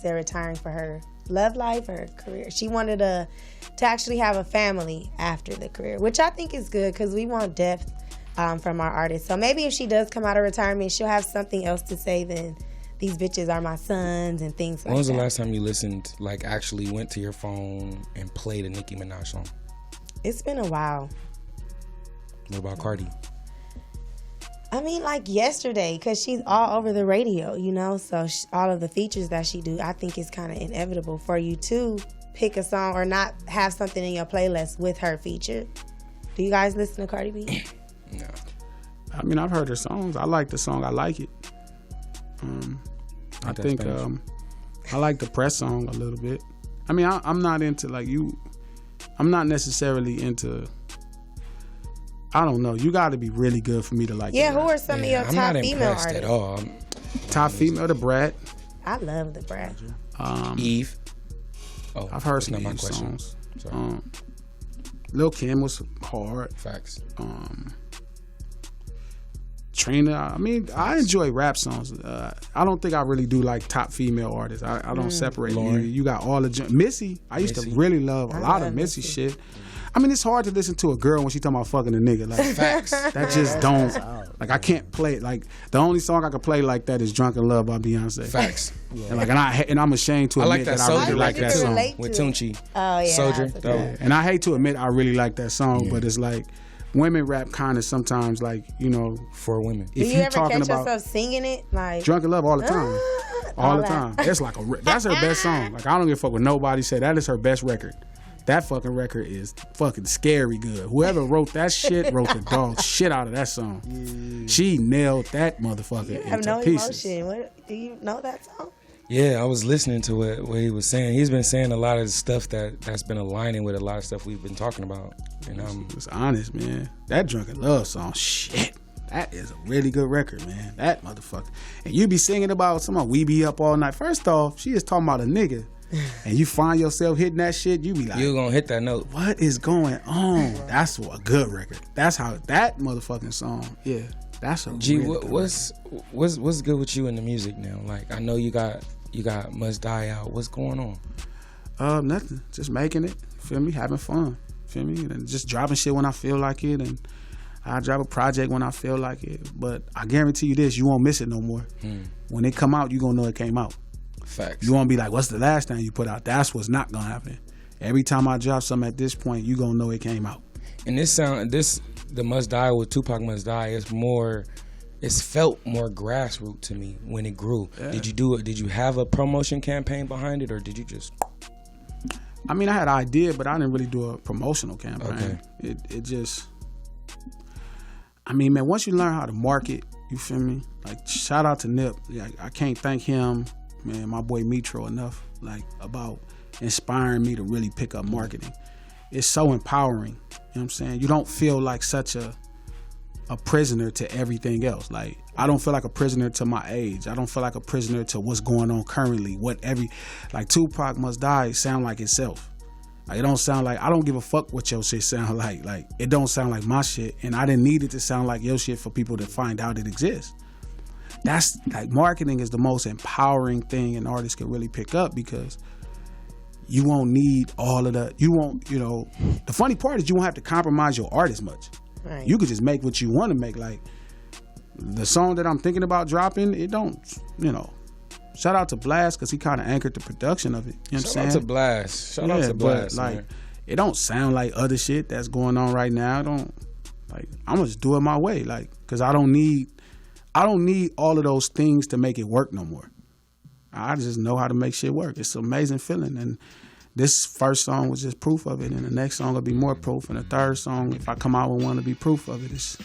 said retiring for her love life or career. She wanted to actually have a family after the career, which I think is good because we want depth from our artists. So maybe if she does come out of retirement, she'll have something else to say than these bitches are my sons and things like that. When was the last time you listened, like actually went to your phone and played a Nicki Minaj song? It's been a while. What about Cardi? I mean, like yesterday, because she's all over the radio, so all of the features that she do, I think it's kind of inevitable for you to pick a song or not have something in your playlist with her featured. Do you guys listen to Cardi B? No. I mean, I've heard her songs. I like the song. I like it. I think I like the press song a little bit. I mean, I'm not into like you. I'm not necessarily into. I don't know. You got to be really good for me to like. Yeah, who are some of your I'm top not female impressed artists? at all. Top female, the Brat. I love the Brat. Eve. Oh, I've heard that's some not my Eve question. songs. Sorry. Lil Kim was hard. Facts. Trina. I mean, I enjoy rap songs. I don't think I really do like top female artists. I don't separate. Lauren. You got all the Missy. I used to really love a lot of Missy shit. I mean, it's hard to listen to a girl when she talking about fucking a nigga. Like Facts. that just don't. Like I can't play. Like the only song I can play like that is "Drunk in Love" by Beyonce. Facts. And I'm ashamed to I like admit that that I Soldier really like that to song. relate With to it. Tunchi. Oh, yeah. Soldier. that's Dope. okay. And I hate to admit I really like that song, but it's like women rap kind of sometimes like For women. Do if you you ever talking catch about yourself singing it? Like, Drunk in Love all the time. All the that. time. It's like that's her best song. Like I don't give a fuck what nobody say. That is her best record. That fucking record is fucking scary good. Whoever wrote that shit wrote the dog shit out of that song. Yeah. She nailed that motherfucker you have into no pieces. emotion. Do you know that song? Yeah, I was listening to what he was saying. He's been saying a lot of stuff that's been aligning with a lot of stuff we've been talking about. And It's honest, man. That Drunk in Love song, shit. That is a really good record, man. That motherfucker. And you be singing about someone we be up all night. First off, she is talking about a nigga. and you find yourself hitting that shit, you be like, You gonna hit that note. what is going on? That's a good record. That's how that motherfucking song. Yeah, that's a G, really good what's good with you in the music now? Like, I know you got Must Die out. What's going on? Nothing. Just making it. Feel me? Having fun. Feel me? And just dropping shit when I feel like it, and I drop a project when I feel like it. But I guarantee you this: you won't miss it no more. When it come out, you gonna know it came out. Facts. You won't be like, "What's the last thing you put out?" That's what's not gonna happen. Every time I drop something at this point, you gonna know it came out. And the Must Die with Tupac Must Die is more. It's felt more grassroots to me when it grew. Yeah. Did you have a promotion campaign behind it, or did you just? I mean, I had an idea, but I didn't really do a promotional campaign. Okay. It just, I mean, man, once you learn how to market, you feel me? Like, shout out to Nip. Like, I can't thank him, man, my boy Mitro enough, like, about inspiring me to really pick up marketing. It's so empowering. You know what I'm saying? You don't feel like such a prisoner to everything else. Like, I don't feel like a prisoner to my age. I don't feel like a prisoner to what's going on currently. Like Tupac Must Die sound like itself. Like, it don't sound like, I don't give a fuck what your shit sound like. Like, it don't sound like my shit, and I didn't need it to sound like your shit for people to find out it exists. That's like, marketing is the most empowering thing an artist can really pick up, because you won't need all of the funny part is you won't have to compromise your art as much. Right. You could just make what you want to make. Like, the song that I'm thinking about dropping, it don't, shout out to Blast, because he kind of anchored the production of it. You know what I'm saying? Shout out to Blast. Shout out to Blast. But, like, man. it don't sound like other shit that's going on right now. I'm gonna just do it my way, like, because I don't need all of those things to make it work no more. I just know how to make shit work. It's an amazing feeling, and this first song was just proof of it, and the next song will be more proof, and the third song, if I come out with one, to be proof of it. It's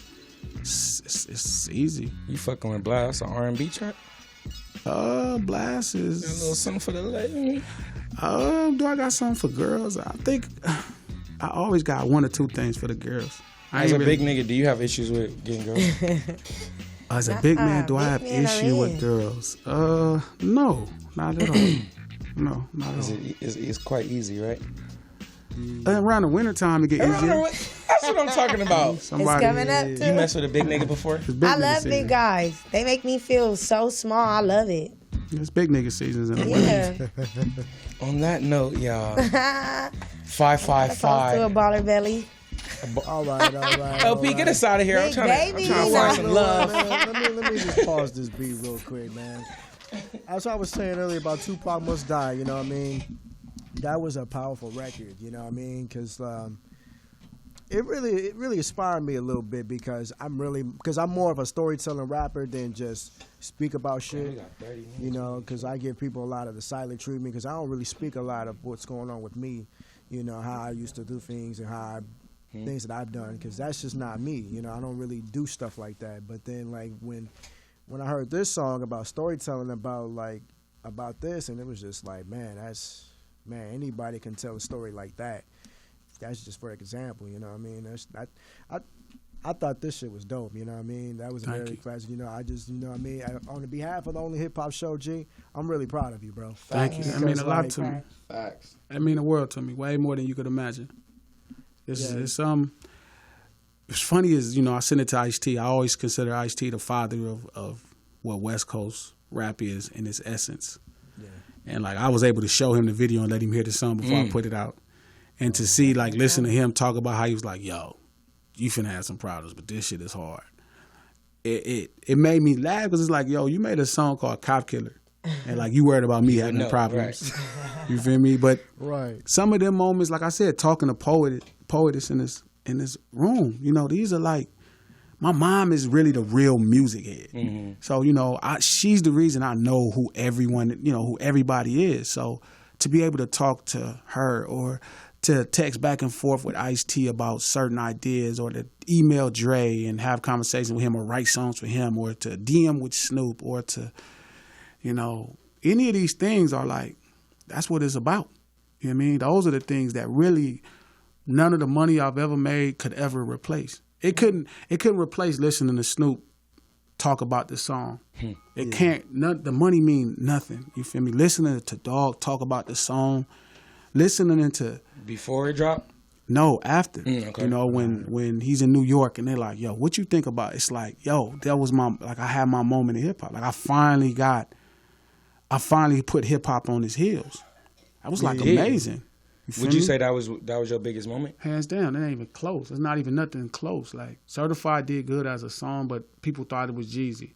easy. You fucking with Blast, an R&B track? Blast is A little something for the lady. do I got something for girls? I think I always got one or two things for the girls. As a big nigga, do you have issues with getting girls? As a big man, do I have issue with girls? No, not at all. No, not at all. It's quite easy, right? Around the wintertime, it get easier. That's what I'm talking about. It's coming up too. You messed with a big nigga before? I love big guys. They make me feel so small. I love it. It's big nigga seasons in the winter. Yeah. On that note, y'all, Close to a 555. baller belly. All right. LP, get us out of here. I'm Big trying baby. to find some Man, love. let me just pause this beat real quick, man. As I was saying earlier about Tupac Must Die, you know what I mean? That was a powerful record, you know what I mean? Because it really inspired me a little bit, because I'm more of a storytelling rapper than just speak about shit, you know, because I give people a lot of the silent treatment, because I don't really speak a lot of what's going on with me, you know, how I used to do things and things that I've done, because that's just not me, you know. I don't really do stuff like that. But then, like, when I heard this song about storytelling about this, and it was just like, man, anybody can tell a story like that. That's just for example, you know what I mean? I thought this shit was dope, you know what I mean? That was very classic, you know. I just, you know what I mean? On the behalf of the Only Hip Hop Show, G, I'm really proud of you, bro. Thank you. That means a lot to me. Facts. That mean the world to me, way more than you could imagine. It's funny is, you know, I sent it to Ice-T. I always consider Ice-T the father of what West Coast rap is in its essence. Yeah. And like, I was able to show him the video and let him hear the song before I put it out. And to see, like, listen to him talk about how he was like, yo, you finna have some problems, but this shit is hard. It made me laugh, because it's like, yo, you made a song called Cop Killer. And like, you worried about me having problems. Right. You feel me? But some of them moments, like I said, talking to poetess in this room, you know, these are like, my mom is really the real music head. Mm-hmm. So, you know, she's the reason I know who everybody is. So to be able to talk to her, or to text back and forth with Ice-T about certain ideas, or to email Dre and have conversations with him, or write songs for him, or to DM with Snoop, or to, you know, any of these things are like, that's what it's about. You know what I mean? Those are the things that really none of the money I've ever made could ever replace. It couldn't replace listening to Snoop talk about the song. It can't. The money mean nothing. You feel me? Listening to Dog talk about the song, listening to Before it dropped? no after. Okay. You know when he's in New York and they're like, yo, what you think about it? It's like, yo, that was I had my moment in hip hop. Like I finally put hip hop on his heels. That was like amazing. Would you say that was your biggest moment? Hands down, it ain't even close. It's not even nothing close. Like Certified did good as a song, but people thought it was Jeezy.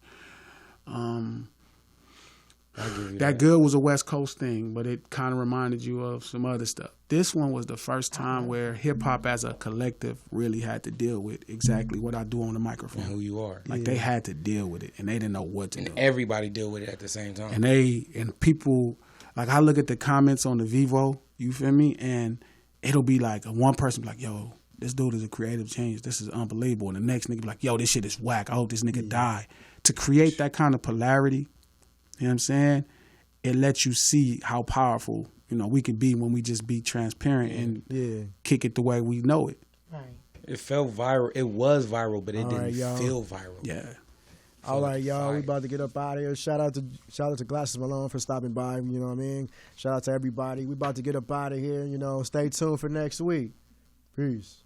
That Good was a West Coast thing, but it kind of reminded you of some other stuff. This one was the first time where hip hop as a collective really had to deal with exactly what I do on the microphone. And who you are. Like they had to deal with it, and they didn't know what to do. Everybody deal with it at the same time. And people, like I look at the comments on the Vivo, you feel me? And it'll be like one person be like, yo, this dude is a creative change. This is unbelievable. And the next nigga be like, yo, this shit is whack. I hope this nigga die. To create that kind of polarity, you know what I'm saying? It lets you see how powerful, we can be when we just be transparent and kick it the way we know it. Right. It felt viral. It was viral, but it didn't feel viral. Yeah. All right, y'all. We about to get up out of here. Shout out to Glasses Malone for stopping by. You know what I mean? Shout out to everybody. We about to get up out of here. Stay tuned for next week. Peace.